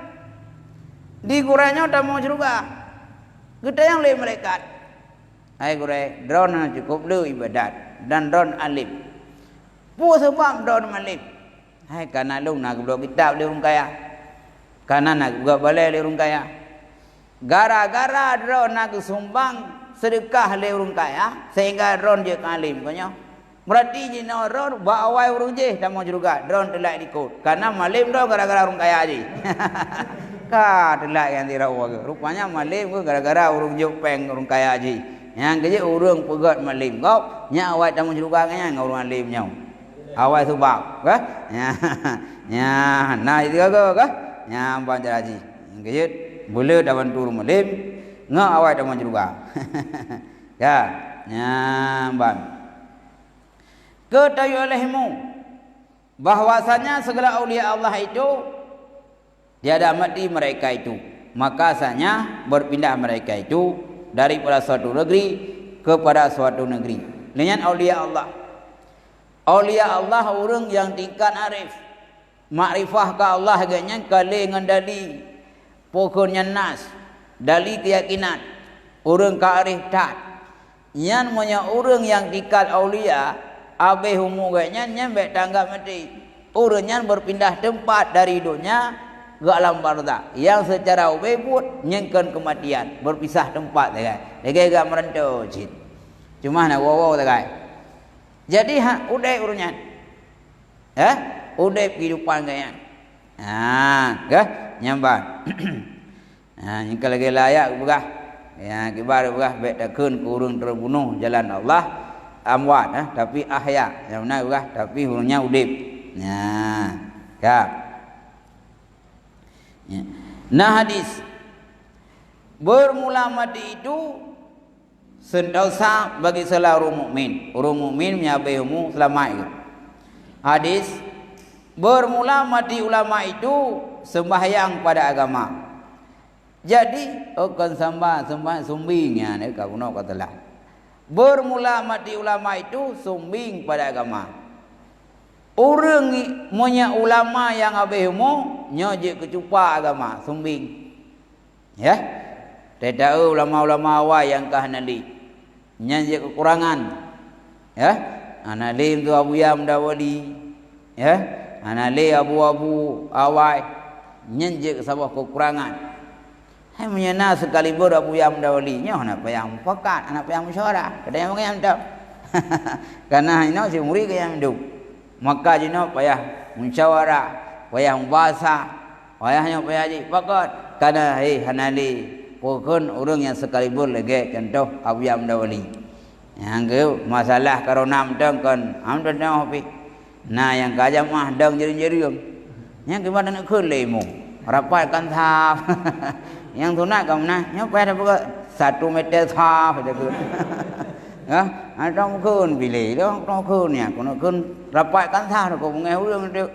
di gurainya tamang juga, kita yang le malaikat. Hai gurai, drone cukup le ibadat dan drone alif. Pu sebab drone alif. Hai karena lu nak belum kitab le orang kaya, karena nak juga balai le orang kaya. Gara-gara drone nak sumbang sedekah le urang kaya sehingga drone je kalim konyo. Berarti jino drone bawai urang je tak mau juga drone telak dikut. Karena malim do gara-gara urang kaya je. Ka telak yang dirau ke. Rupanya malim ke gara-gara urang je peng urang kaya je. Yang keje urang pegat malim kau nya awak tak mau juga nya urang malim nyau. Awak subak ke? Nya nah itu ke? Nya banjar haji. Keje boleh dawan turun malim ngak awak dah juga. Ya, nyamban. Ketahui olehmu bahwasanya segala aulia Allah itu tiada mati mereka itu. Maka sanya berpindah mereka itu daripada suatu negeri kepada suatu negeri. Dengan aulia Allah. Aulia Allah orang yang tingkat arif. Makrifah ke Allah ganya kali ngendali pokoknya nas dari keyakinan orang kearif tak yang punya orang yang dikal aulia abih umuganya nyampe tangga mati orang yang berpindah tempat dari dunia ke alam barzakh yang secara ubebut nyengkan kematian berpisah tempat degai gak merantau cit cuma nak wow degai jadi udai urunnya udai kehidupan gaya nyamban. Yang kalau lagi layak berah, yang kibar berah baik takun kurung terbunuh jalan Allah amwat, tapi ahya yang mana berah tapi hurungnya udip. Ya. Nah hadis bermula mati itu sendosa bagi seluruh mukmin. Orang mukmin menyabahimu selama itu. Hadis bermula mati ulama itu sembahyang pada agama. Jadi akan sembah sumbingnya ni kau nak katalah. Bermula mati ulama itu sumbing pada agama. Orang punya ulama yang abahimu nyojek kecupa agama sumbing. Ya. Tidak ulama-ulama awal yang kahanali nyojek kekurangan. Ya. Analim tu Abu Yam Dawali. Ya. Analim abu-abu awal nyojek sebuah kekurangan. Hai menyena sekali Abu Yam Dawali nyoh nak payang fakat anak payang musyawarah kada yang yang dak. Karena ino si murid yang hidup. Maka jino payah musyawarah, payah bahasa, payahnya payah ji fakat karena hanali pokon orang yang sekali lagi contoh Abu Yam Dawali. Yang ke masalah corona mdeng kan amdan hopi. Nah yang kajam mah deng jering-jering. Yang gimana nak kelemu? Rapat kan thap. Yang tu nak kamu nak, yang pada pun 1 meter thap saja kun. Ya, ada mungkin pilih, dong, mungkin ya, kun rapat kan thap, kau mengenai orang itu,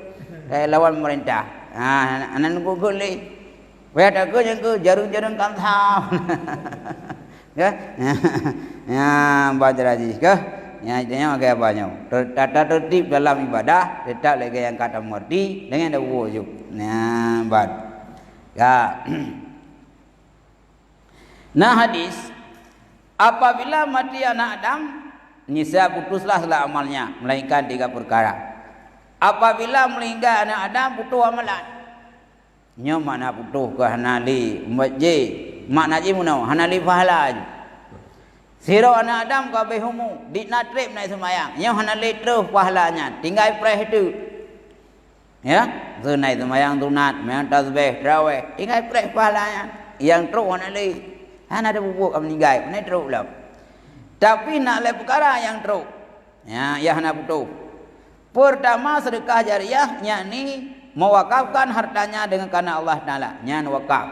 lawan pemerintah. Anak aku kun leh, pada aku yang ku jarum-jarum kan thap. Ya, ya, baca lagi, ke? Ya, jangan kayak banyak. Tata tertib dalam ibadah, tetap lagi yang kata mengerti dengan ada wujud. Nah, bad. Ya. Nah hadis apabila mati anak Adam niscaya putuslah segala amalnya melainkan 3 perkara. Apabila meninggal anak Adam putus amalan. Nya mana putus ke hanali je makna je munau hanali pahala. Siro anak Adam ka behumu di natrip naik semayang. Nya hanali terus pahalanya tinggal preh itu. Ya, tu naik semayang sunat, main tasbih, tarawih, tinggal preh pahalanya. Yang terus hanali ada bubuk meninggal, ini teruk lah. Tapi nak le perkara yang teruk. Ya, ya nak putus. Pertama sedekah jariah, yakni mewakafkan hartanya dengan karena Allah Taala. Nyan wakaf.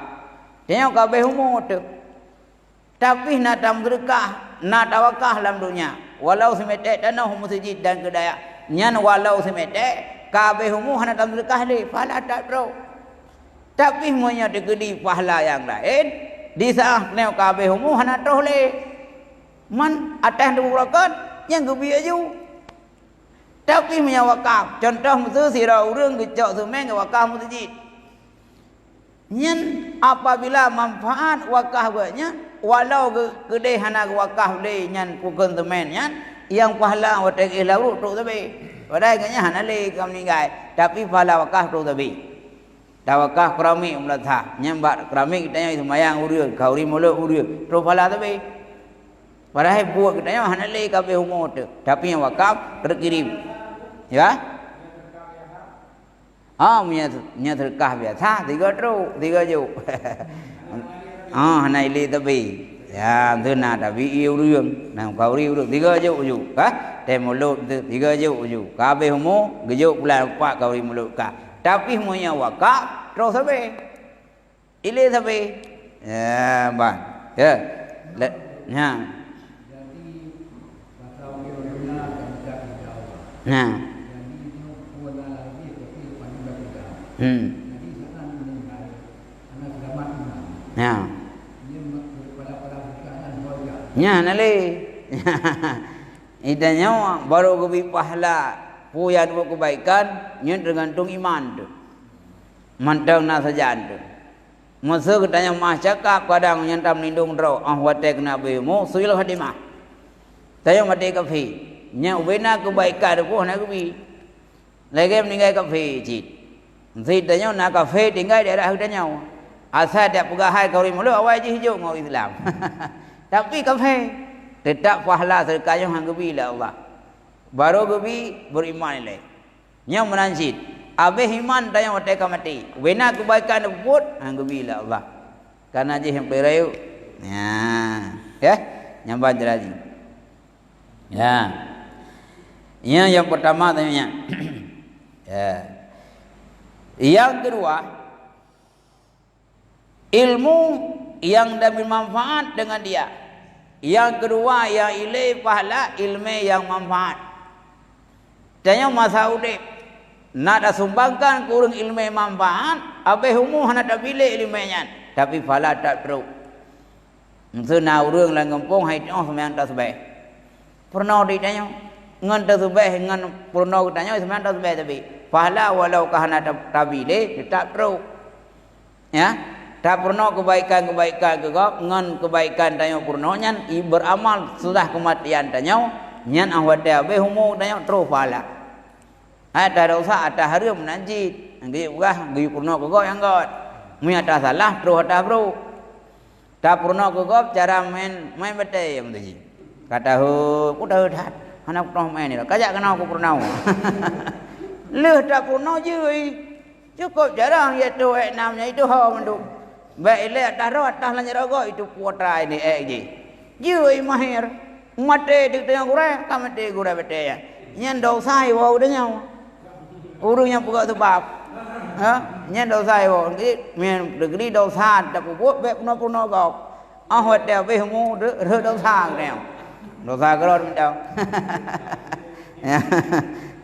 Tengok kabeh umur tu. Tapi nak tam sedekah, nak tawakah dalam dunia. Walau semetek tanah masjid dan kedaya. Nyan walau semetek kabeh umur nak tam sedekah le, pahala tak teruk. Tapi semuanya digedi pahala yang lain. Di saat neo kabeh humu hana toh le man atas durakan yang gebi aju tapi menyawakaf contoh mutu sira urang gecok semeng wakaf masjid nyen apabila manfaat wakaf banyak walau gede hana wakaf le nyen pukun temen nyen yang pahala watek ilau tu tapi padai ganya hana le kam ninggai tapi pahala wakaf tu tapi tawakah keramik melatah nyambat keramik kita yang semayang urut kauri mulut urut terus pala tapi padahal buat kita yang hanali kabeh umur tu tapi yang wakaf terkirim ya punya terkah biasa 3 terus 3 ju hanali tapi ya tu nak tapi yêu rương nam kauri urut 3 ju ha te mulut 3 ju kabeh umur gejuk pula pak kauri mulut ka tapi semuanya wakaf terus sampai ile sampai ya bang ya ya nah ya ya nale idanya baru kebi pahala punya dua kebaikan yang tergantung iman tu. Mantau na saja tu. Masa katanya mah cakap kadang yang tam lindung ro ahwate kena bemu suil hadimah. Tayo mati kafe. Nya ubena kebaikan tu na kebi. Lagi meninggal kafe cit. Zid tanya na kafe tinggal daerah hudanya. Asal dia pegahai kau mulu awal je hijau ngau Islam. Tapi kafe tetap pahala sedekahnya hang kebi la Allah. Baru gebi beriman lagi. Yang menansit. Abih iman tanya wateka mati. Wena kebaikan buat hang gebi la Allah. Karena je yang perayu. Ya. Nyamban lagi. Ya. Yang pertama tanya. Ya. Yang kedua ilmu yang dapat manfaat dengan dia. Yang kedua yang ilai pahala ilmu yang manfaat. Tanya masa udip nak dah sumbangkan kurang ilmu manfaat, habis umur nak dah pilih ilmunya, tapi pahala tak perlu. Maksudnya orang lah ngempung hai tengok semang tak sebab. Pernah ditanya ngan tak sebab ngan pernah ditanya semang tak sebab tapi pahala walau kahana tak pilih tak perlu. Ya, tak pernah kebaikan kegap ngan kebaikan tanya purnanya beramal sudah kematian tanya nyan awada be humu tanya terus pahala. Ada dosa ada haram najis ngi urah ngi purna kegap yang got. Mu ada salah terus ada bro. Tak purna kegap cara main betul yang tu. Kata hu udah dah anak pernah main ni lah. Kajak kena aku purna. Leh tak purna je. Cukup jarang ya tu namanya itu ha menduk. Baik le atas ro atas lanya rogo itu putra ini je. Je mahir. Mate dik tengah kurang, ka mate kurang betul ya. Nyen dosa ai wau dah nyau. Urungnya pugak sebab. Ha? Nyen dosa ai wau. Men degree dosa tak pupuk be puno gok. Ahwat dia be mu re dosa neu. Dosa kerot mentau. Ya.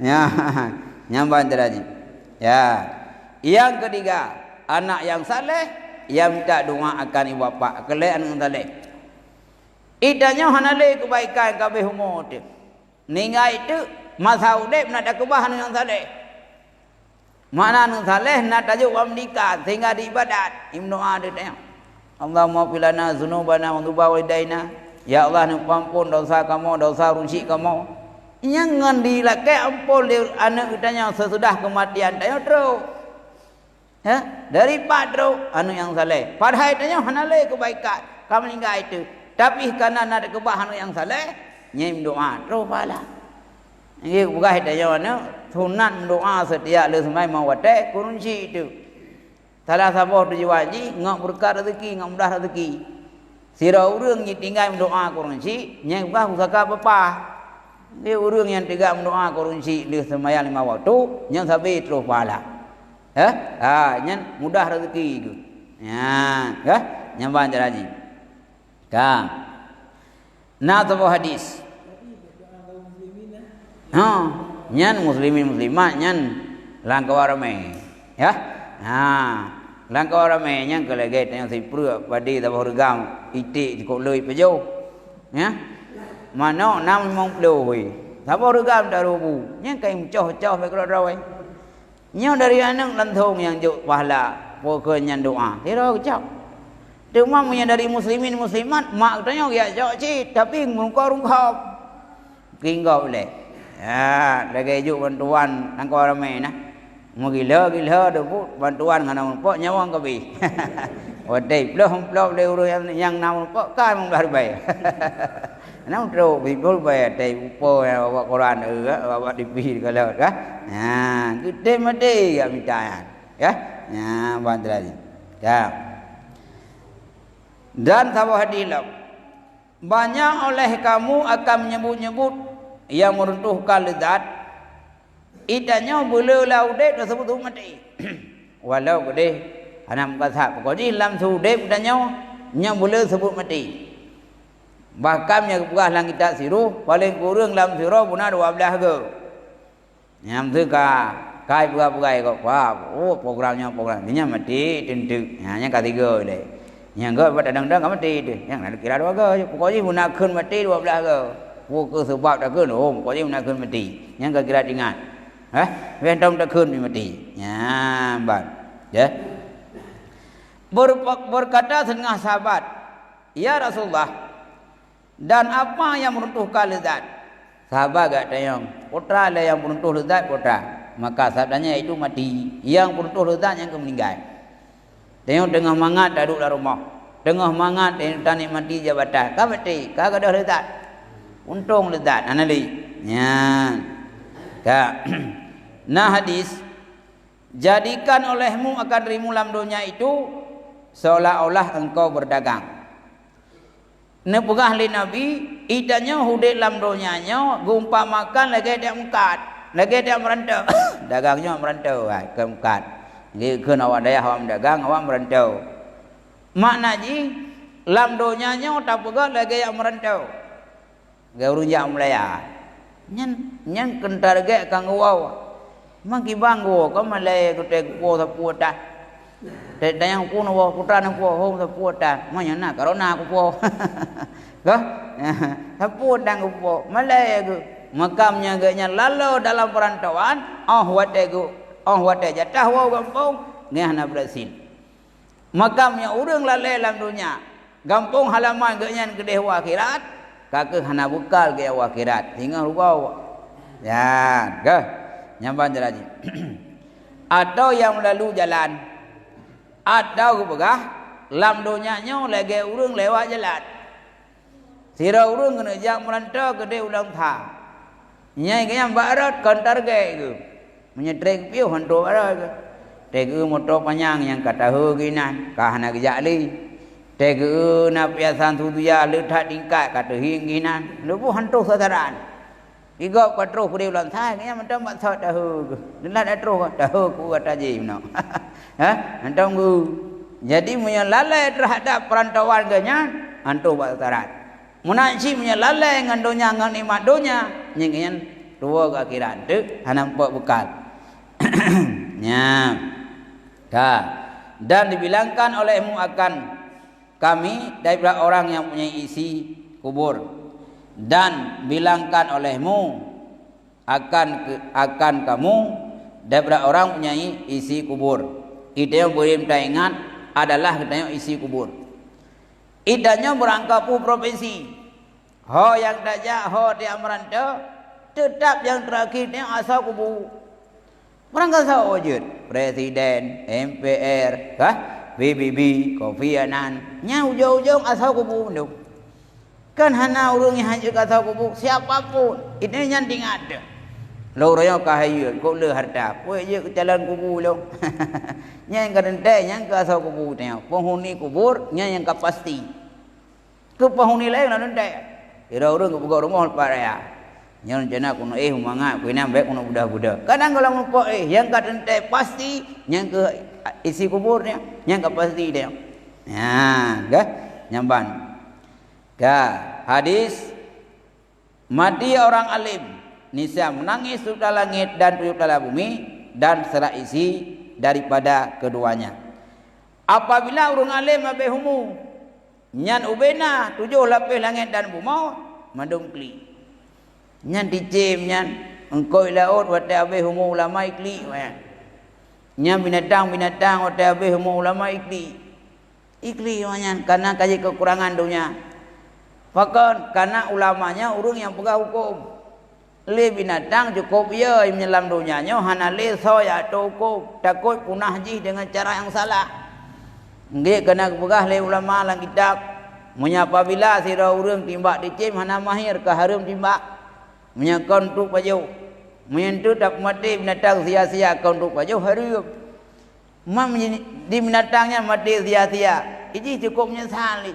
Ya. Nyamban teraji. Ya. Yang ketiga, anak yang saleh yang minta doa akan ibu bapa, kelek anak saleh. Idanya hanale kebaikan kabeh umur tu. Ningai itu masa udip nak ada kebahan yang saleh. Mana yang saleh nak tajuk wa menikah sehingga diibadat. Ibnu Adi tanya. Allahumma filana dzunubana wa dzunub walidaina. Ya Allah nak ampun dosa kamu, dosa rusi kamu. Jangan dilakai ampun anak kitanya sesudah kematian tanya terus. Ya, dari padro anu yang saleh. Padahal tanya hanale kebaikan kamu meninggal itu. Tapi kerana ada kebahan yang saleh, nyim doa terus pahala. Ini bukan tanya mana sunat doa setiap le semai mau wate kurunci itu. Salah sabah tu jiwaji ngak berkah rezeki, ngak mudah rezeki. Sira urang ni tinggal doa kurunci, nyim bukan usaka bapa. Dia urang yang tiga doa kurunci le semai 5 waktu, nyam sabi terus pahala. Nyen mudah rezeki itu. Ya, nyamban jaraji. Nah sebuah hadis. Nyen muslimin muslimat nyen langkau ramai. Ya. Langkau ramai nyen keleget yang sipru padi tabah regam itik cukup loi pejo. Ya. Mana 60 oi. Tabah regam dah rubu. Nyen kai mencoh-coh bae rawai. Nyo dari anak lantung yang juk pahala pokoknya doa. Kira ucap. Cuma punya dari muslimin muslimat mak tanya ya jok ci tapi rungkap. Kingau boleh. Ya, lagi juk bantuan angko ramai nah. Mau gila tu bantuan ngana pok nyawang kabi. Wadai belum le urang yang nam pok kan mung dah baik. Nang tro bibul bae tai upo bawa Quran bawa dipi kalau kah. Gede mati ya minta ya. Ya bantu lagi. Ya. Dan sahabat hadilah banyak oleh kamu akan menyebut-nyebut yang meruntuhkan lezat. Idanya boleh laudet tersebut mati. Walau gede anak kasar pokoknya dalam sudep idanya nya boleh sebut mati. Bahkan yang bukan langit tak siruh paling kurang dalam siruh punah 12 ke. Yang suka kai buka-buka kok programnya ini mati tentu. Yang ketiga ni. Yang ke pada dang-dang mati tu. Yang nak kira 2 ke. Pokoknya punah kun mati 12 ke. Ke sebab tak kun pokoknya punah kun mati. Yang ke kira ingat. Bentong tak kun mati. Ya, bang. Ya. Berkata setengah sahabat, ya Rasulullah, dan apa yang meruntuhkan lezat? Sahabat gak tayang, putra lah yang meruntuh lezat putra. Maka sabdanya itu mati. Yang meruntuh lezat yang meninggal. Tengok tengah mangat tak duduk dalam rumah. Tengah mangat tak nikmati jabatan. Kau mati, kau ada lezat. Untung lezat, anali. Ya. Nah hadis, jadikan olehmu akan dirimu dalam dunia itu seolah-olah engkau berdagang. Nepegah li Nabi, idanya hudit dalam dunianya, gumpa makan lagi dia mukat, lagi dia merantau. Dagangnya merantau, ke mukat. Jadi kan awak daya awak dagang, awak merantau. maknanya lam donyanya tak pegat lagi yang merantau gaya urung yang Malaya nyan kentar gaya kang wow maki banggo ko Malaya ko te ko sa puta te dayang ko no putra no ko ho sa puta manya na karona ko po ko sa puta ko po Malaya ko makamnya gaya lalu dalam perantauan wate jatah wow gampong ngehna Brazil makamnya urang lalai dalam dunia gampung halaman geunya gede akhirat kakeuh hana bekal ge akhirat tinggal rubau ya ke nyamban jalan atau yang lalu jalan atau begah lam dunia nya lagi urang lewat jalan sira urang kena jak merantau gede ulang tha nyai ge yang barat kantar ge itu menyetrek piu hantu barat tegu motor panjang yang kata huginan kahana gejali tegu na piasan tu dia letak tingkat kata hinginan lupu hantu sadaran igok patro puri ulang thai nya mentam mat sa tahu denlah atro tahu ku kata je no ha antam gu jadi punya lalai terhadap perantauan ganya hantu sadaran munaci punya lalai ngandonya ngani madonya nyengin dua akhirat tu hanam pok bekal nya dan dibilangkan olehmu akan kami daripada orang yang punya isi kubur dan bilangkan olehmu akan kamu daripada orang punya isi kubur itu yang boleh kita ingat adalah kita isi kubur idanya berangkapu provinsi ho yang dajak ho di Amaranta tetap yang terakhirnya asal kubur Merangkak saya wujud Presiden, MPR, PBB, Kofi Annan, nya ujung-ujung asal kubu nduk. Kan hana urang yang hancur asal kubu siapapun, ini yang tinggal ada. Lo royo kahayut, kau le harta, kau je ke jalan kubu lo. Nya yang kadente, yang ke asal kubu tengok, penghuni kubur, nya yang pasti. Ke penghuni lain lah nente. Kira urang ke buka rumah lepas raya. Yang jana kuno humanga kuina baik kuno budak-budak. Kadang kalau ngumpul yang kadente pasti yang ke isi kuburnya, yang ke pasti dia. Ya, gah nyamban. Gah hadis mati orang alim nisya menangis sudah langit dan tiuplah bumi dan serah isi daripada keduanya. Apabila orang alim abe humu nyan ubena 7 lapis langit dan bumi mandum kli. Nyan dicim nyan engkau laut wate abe humu ulama ikli nyan binatang wate abe humu ulama ikli nyan karena kaji kekurangan dunia fakon karena ulamanya urung yang pegang hukum le binatang cukup ya menyelam dunianya hana le soya atau hukum takut punah ji dengan cara yang salah nggih kena pegah le ulama lang kitab menyapa bila sira urang timbak dicim hana mahir ke harum timbak menyakon tu pajau menyentuh tak mati binatang sia-sia kau tu pajau harum mam di binatangnya mati sia-sia ini cukup menyesali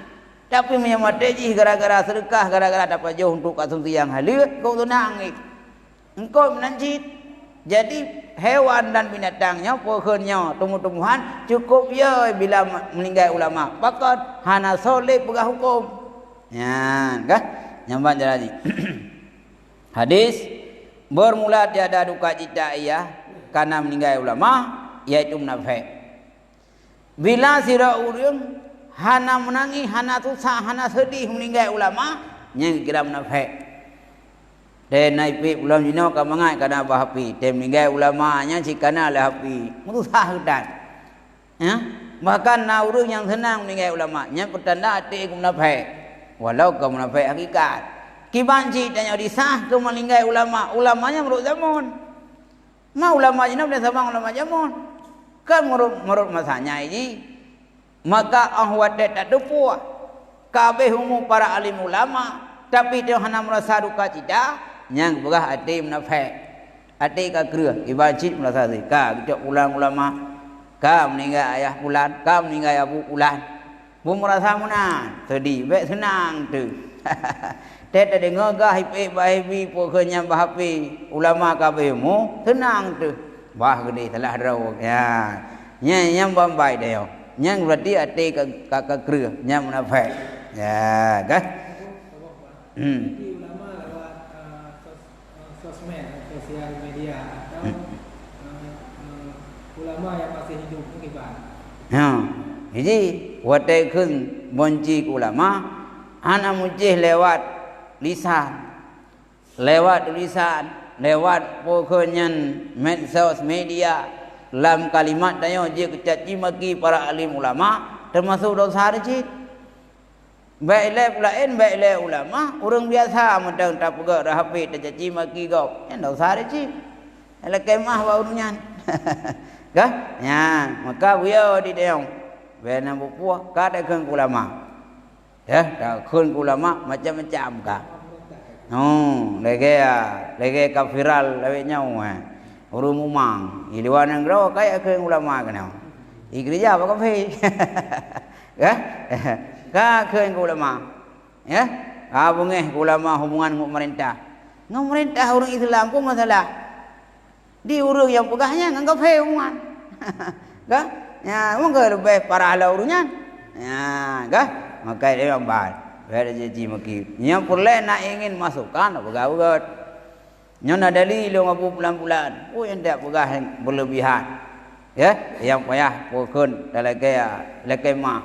tapi mati ji gara-gara sedekah gara-gara dapat pajau untuk konsumsi yang halal kau tu nangis engkau menancit jadi hewan dan binatangnya pohonnya tumbuh-tumbuhan cukup ya bila meninggal ulama pakon hana soleh pegah hukum ya kah nyamban jalani hadis bermula tiada duka cita ia karena meninggal ulama yaitu munafik bila sira urang hana menangis hana susah hana sedih meninggal ulama nya kira munafik dan naik ulam jino ka mangai kana bahapi tem meninggal ulamanya cikana lah hapi susah dan ya bahkan na urang yang senang meninggal ulama nya pertanda hati munafik walau ka munafik hakikat kibanci tanya disah ke meninggal ulamanya menurut zaman ma ulama jina boleh sabang ulama zaman kan menurut masanya ini maka ahwat tak depu kabeh humu para alim ulama tapi dia hana merasa duka cita yang berah hati munafik hati ka kreuh kibanci merasa ka kita ulang ulama ka meninggal ayah bulan ka meninggal abu bulan bu merasa munah sedih baik senang tu Teta dengar gahip bahibi pokoknya bahapi ulama kabehmu tenang tu bah gede telah raw ya nya yang bambai deo Nyang berarti ate ke kerja, nyang munafik. Ya, kan? Jadi ulama lewat sosmed, sosial media atau ulama yang masih hidup mungkin Pak. Ha. Jadi watai kun bonci ulama ana mujih lewat lisan. Lewat tulisan, lewat pokoknya medsos media, dalam kalimat dayo je kecaci maki para alim ulama termasuk dosa recit. Baik le lain baik le ulama, orang biasa mentang tak pegak dah hafid tercaci maki kau. Yang dosa recit. Ala kemah baunya. Kah? Ya, maka beliau di deong. Bena bupuah ka da keun ulama. Ya, da keun ulama macam-macam ka. Lagi kafiral lagi nyawa. Orang mumang, iliwan yang raw kayak ke ulama kenal. Igreja apa kafe? Ya, ke ulama. Ya, apa ngeh ulama hubungan pemerintah. Pemerintah orang Islam pun masalah. Di urang yang pegahnya ngan kafe hubungan. Kah? Ya, mungkin lebih parah lah urungnya. Ya, kah? Maka dia ambal. Berjanji maki. Yang pula nak ingin masukkan pegawai. Yang nak dalil ngapu bulan-bulan. Oh yang tak pegah berlebihan. Ya, yang payah pokon dalam gaya lekemah.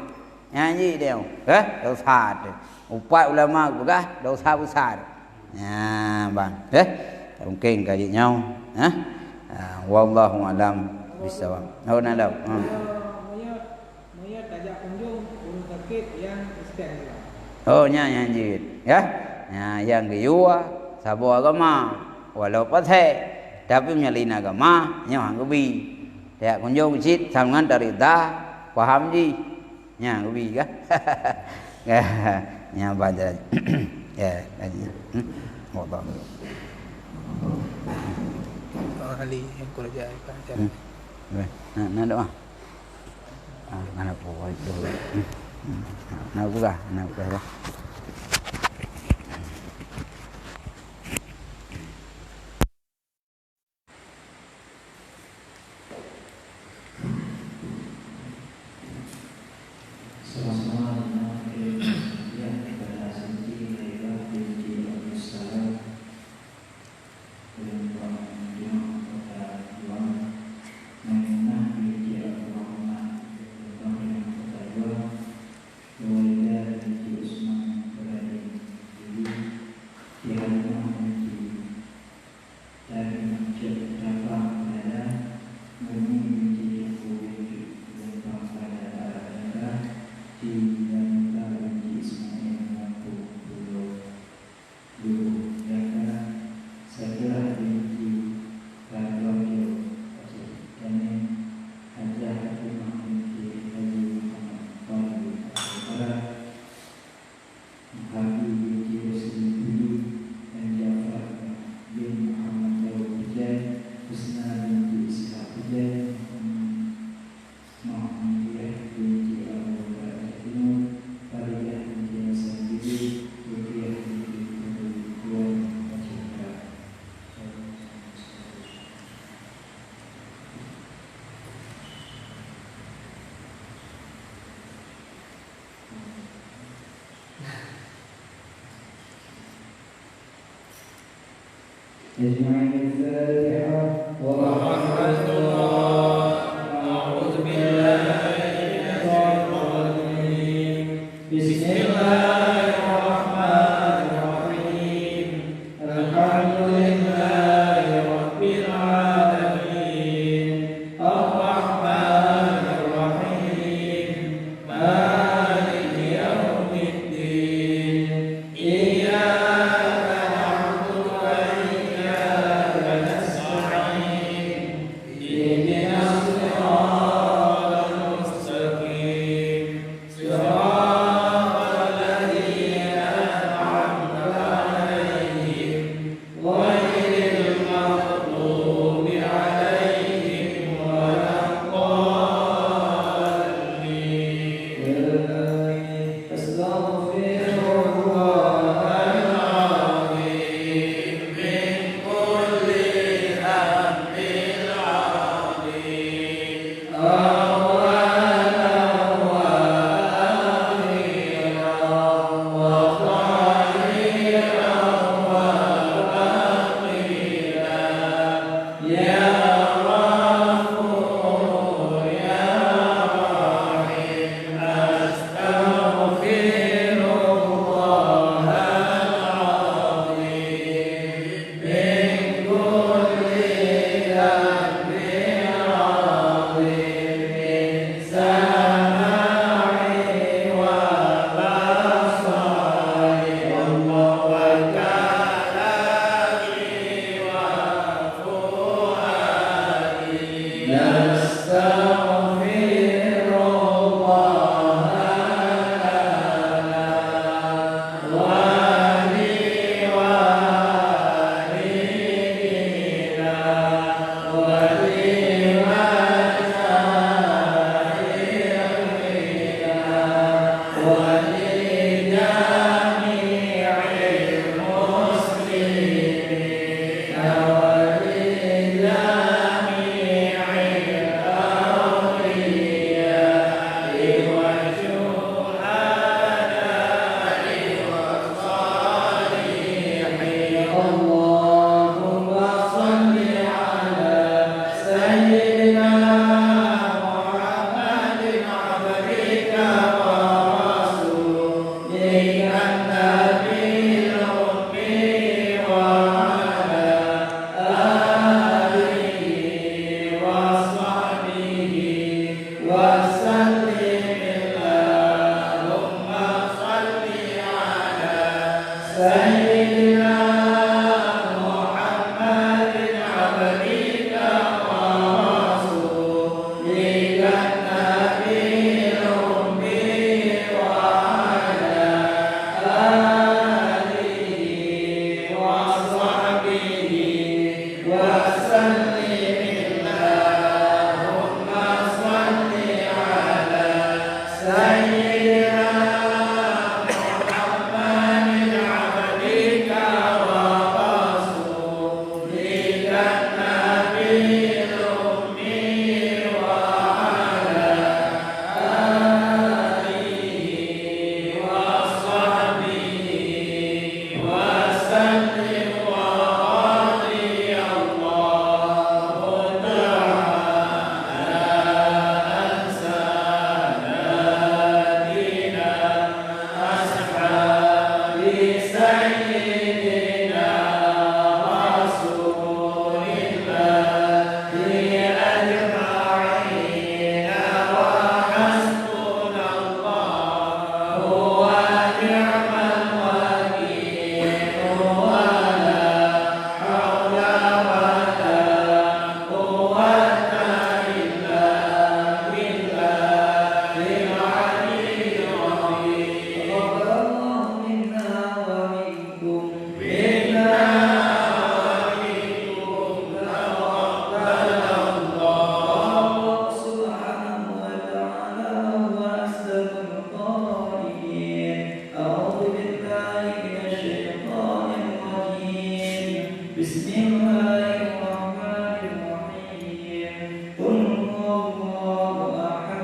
Nyanyi dia. Dosa tu. Upat ulama pegah dosa besar. Ya, bang. Mungkin kaji nyau. Wallahu alam bisawab. Oh nak dah. Mayat tajak kunjung urus sakit yang stand. Oh nyanyi ya, yang kedua sabu agama walau pathe tapi menyalin agama yang anggubi ya kunjung cit sangan dari dah paham ji nya anggubi kan ya nya baca ya Allah ahli yang kerja kan nah doa mana po itu nak buka. Bismillahirrahmanirrahim. Qul huwallahu ahad.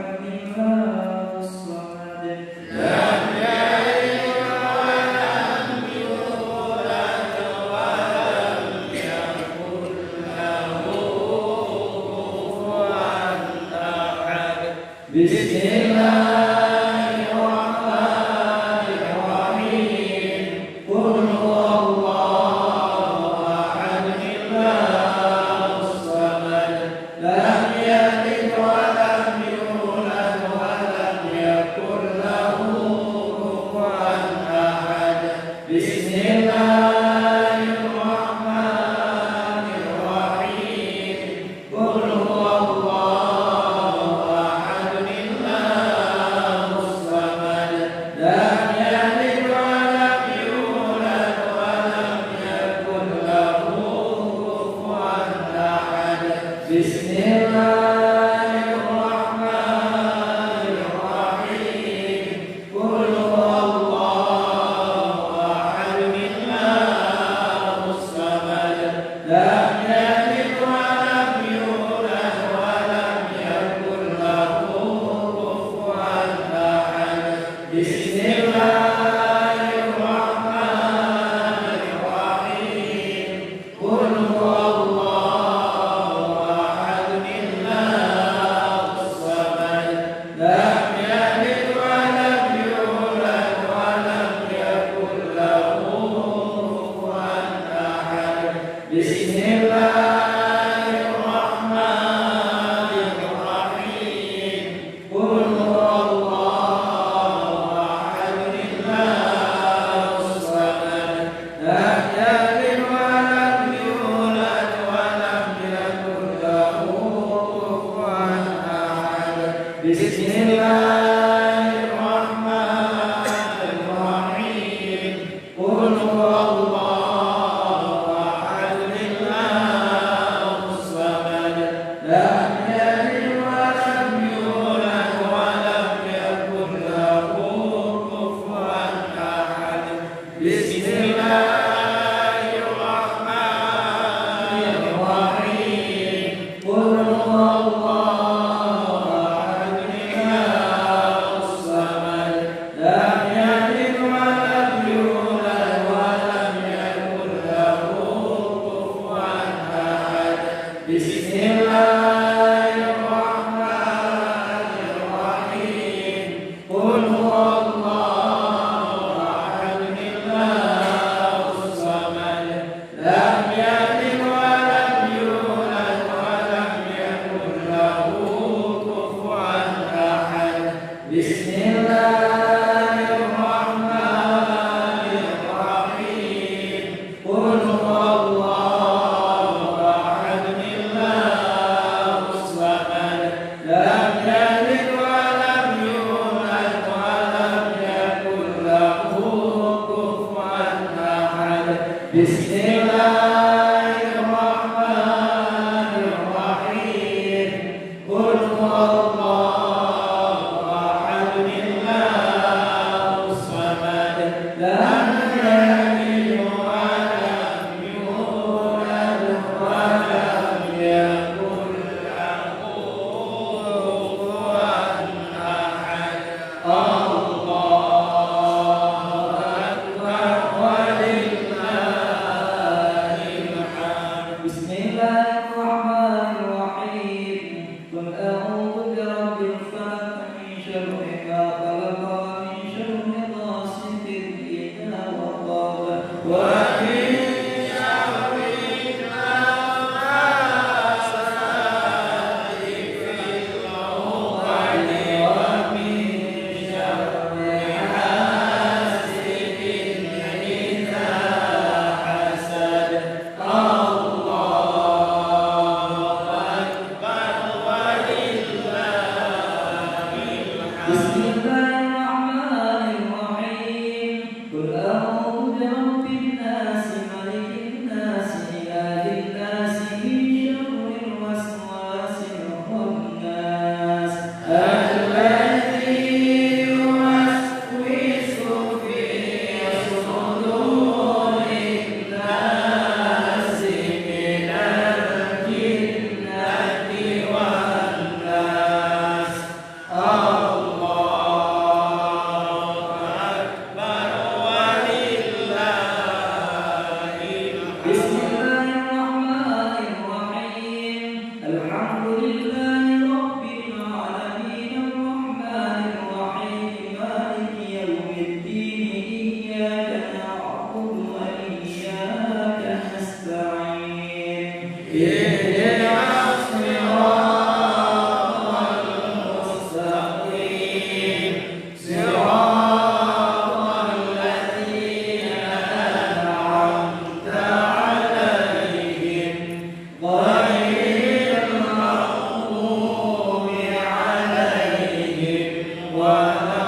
wa la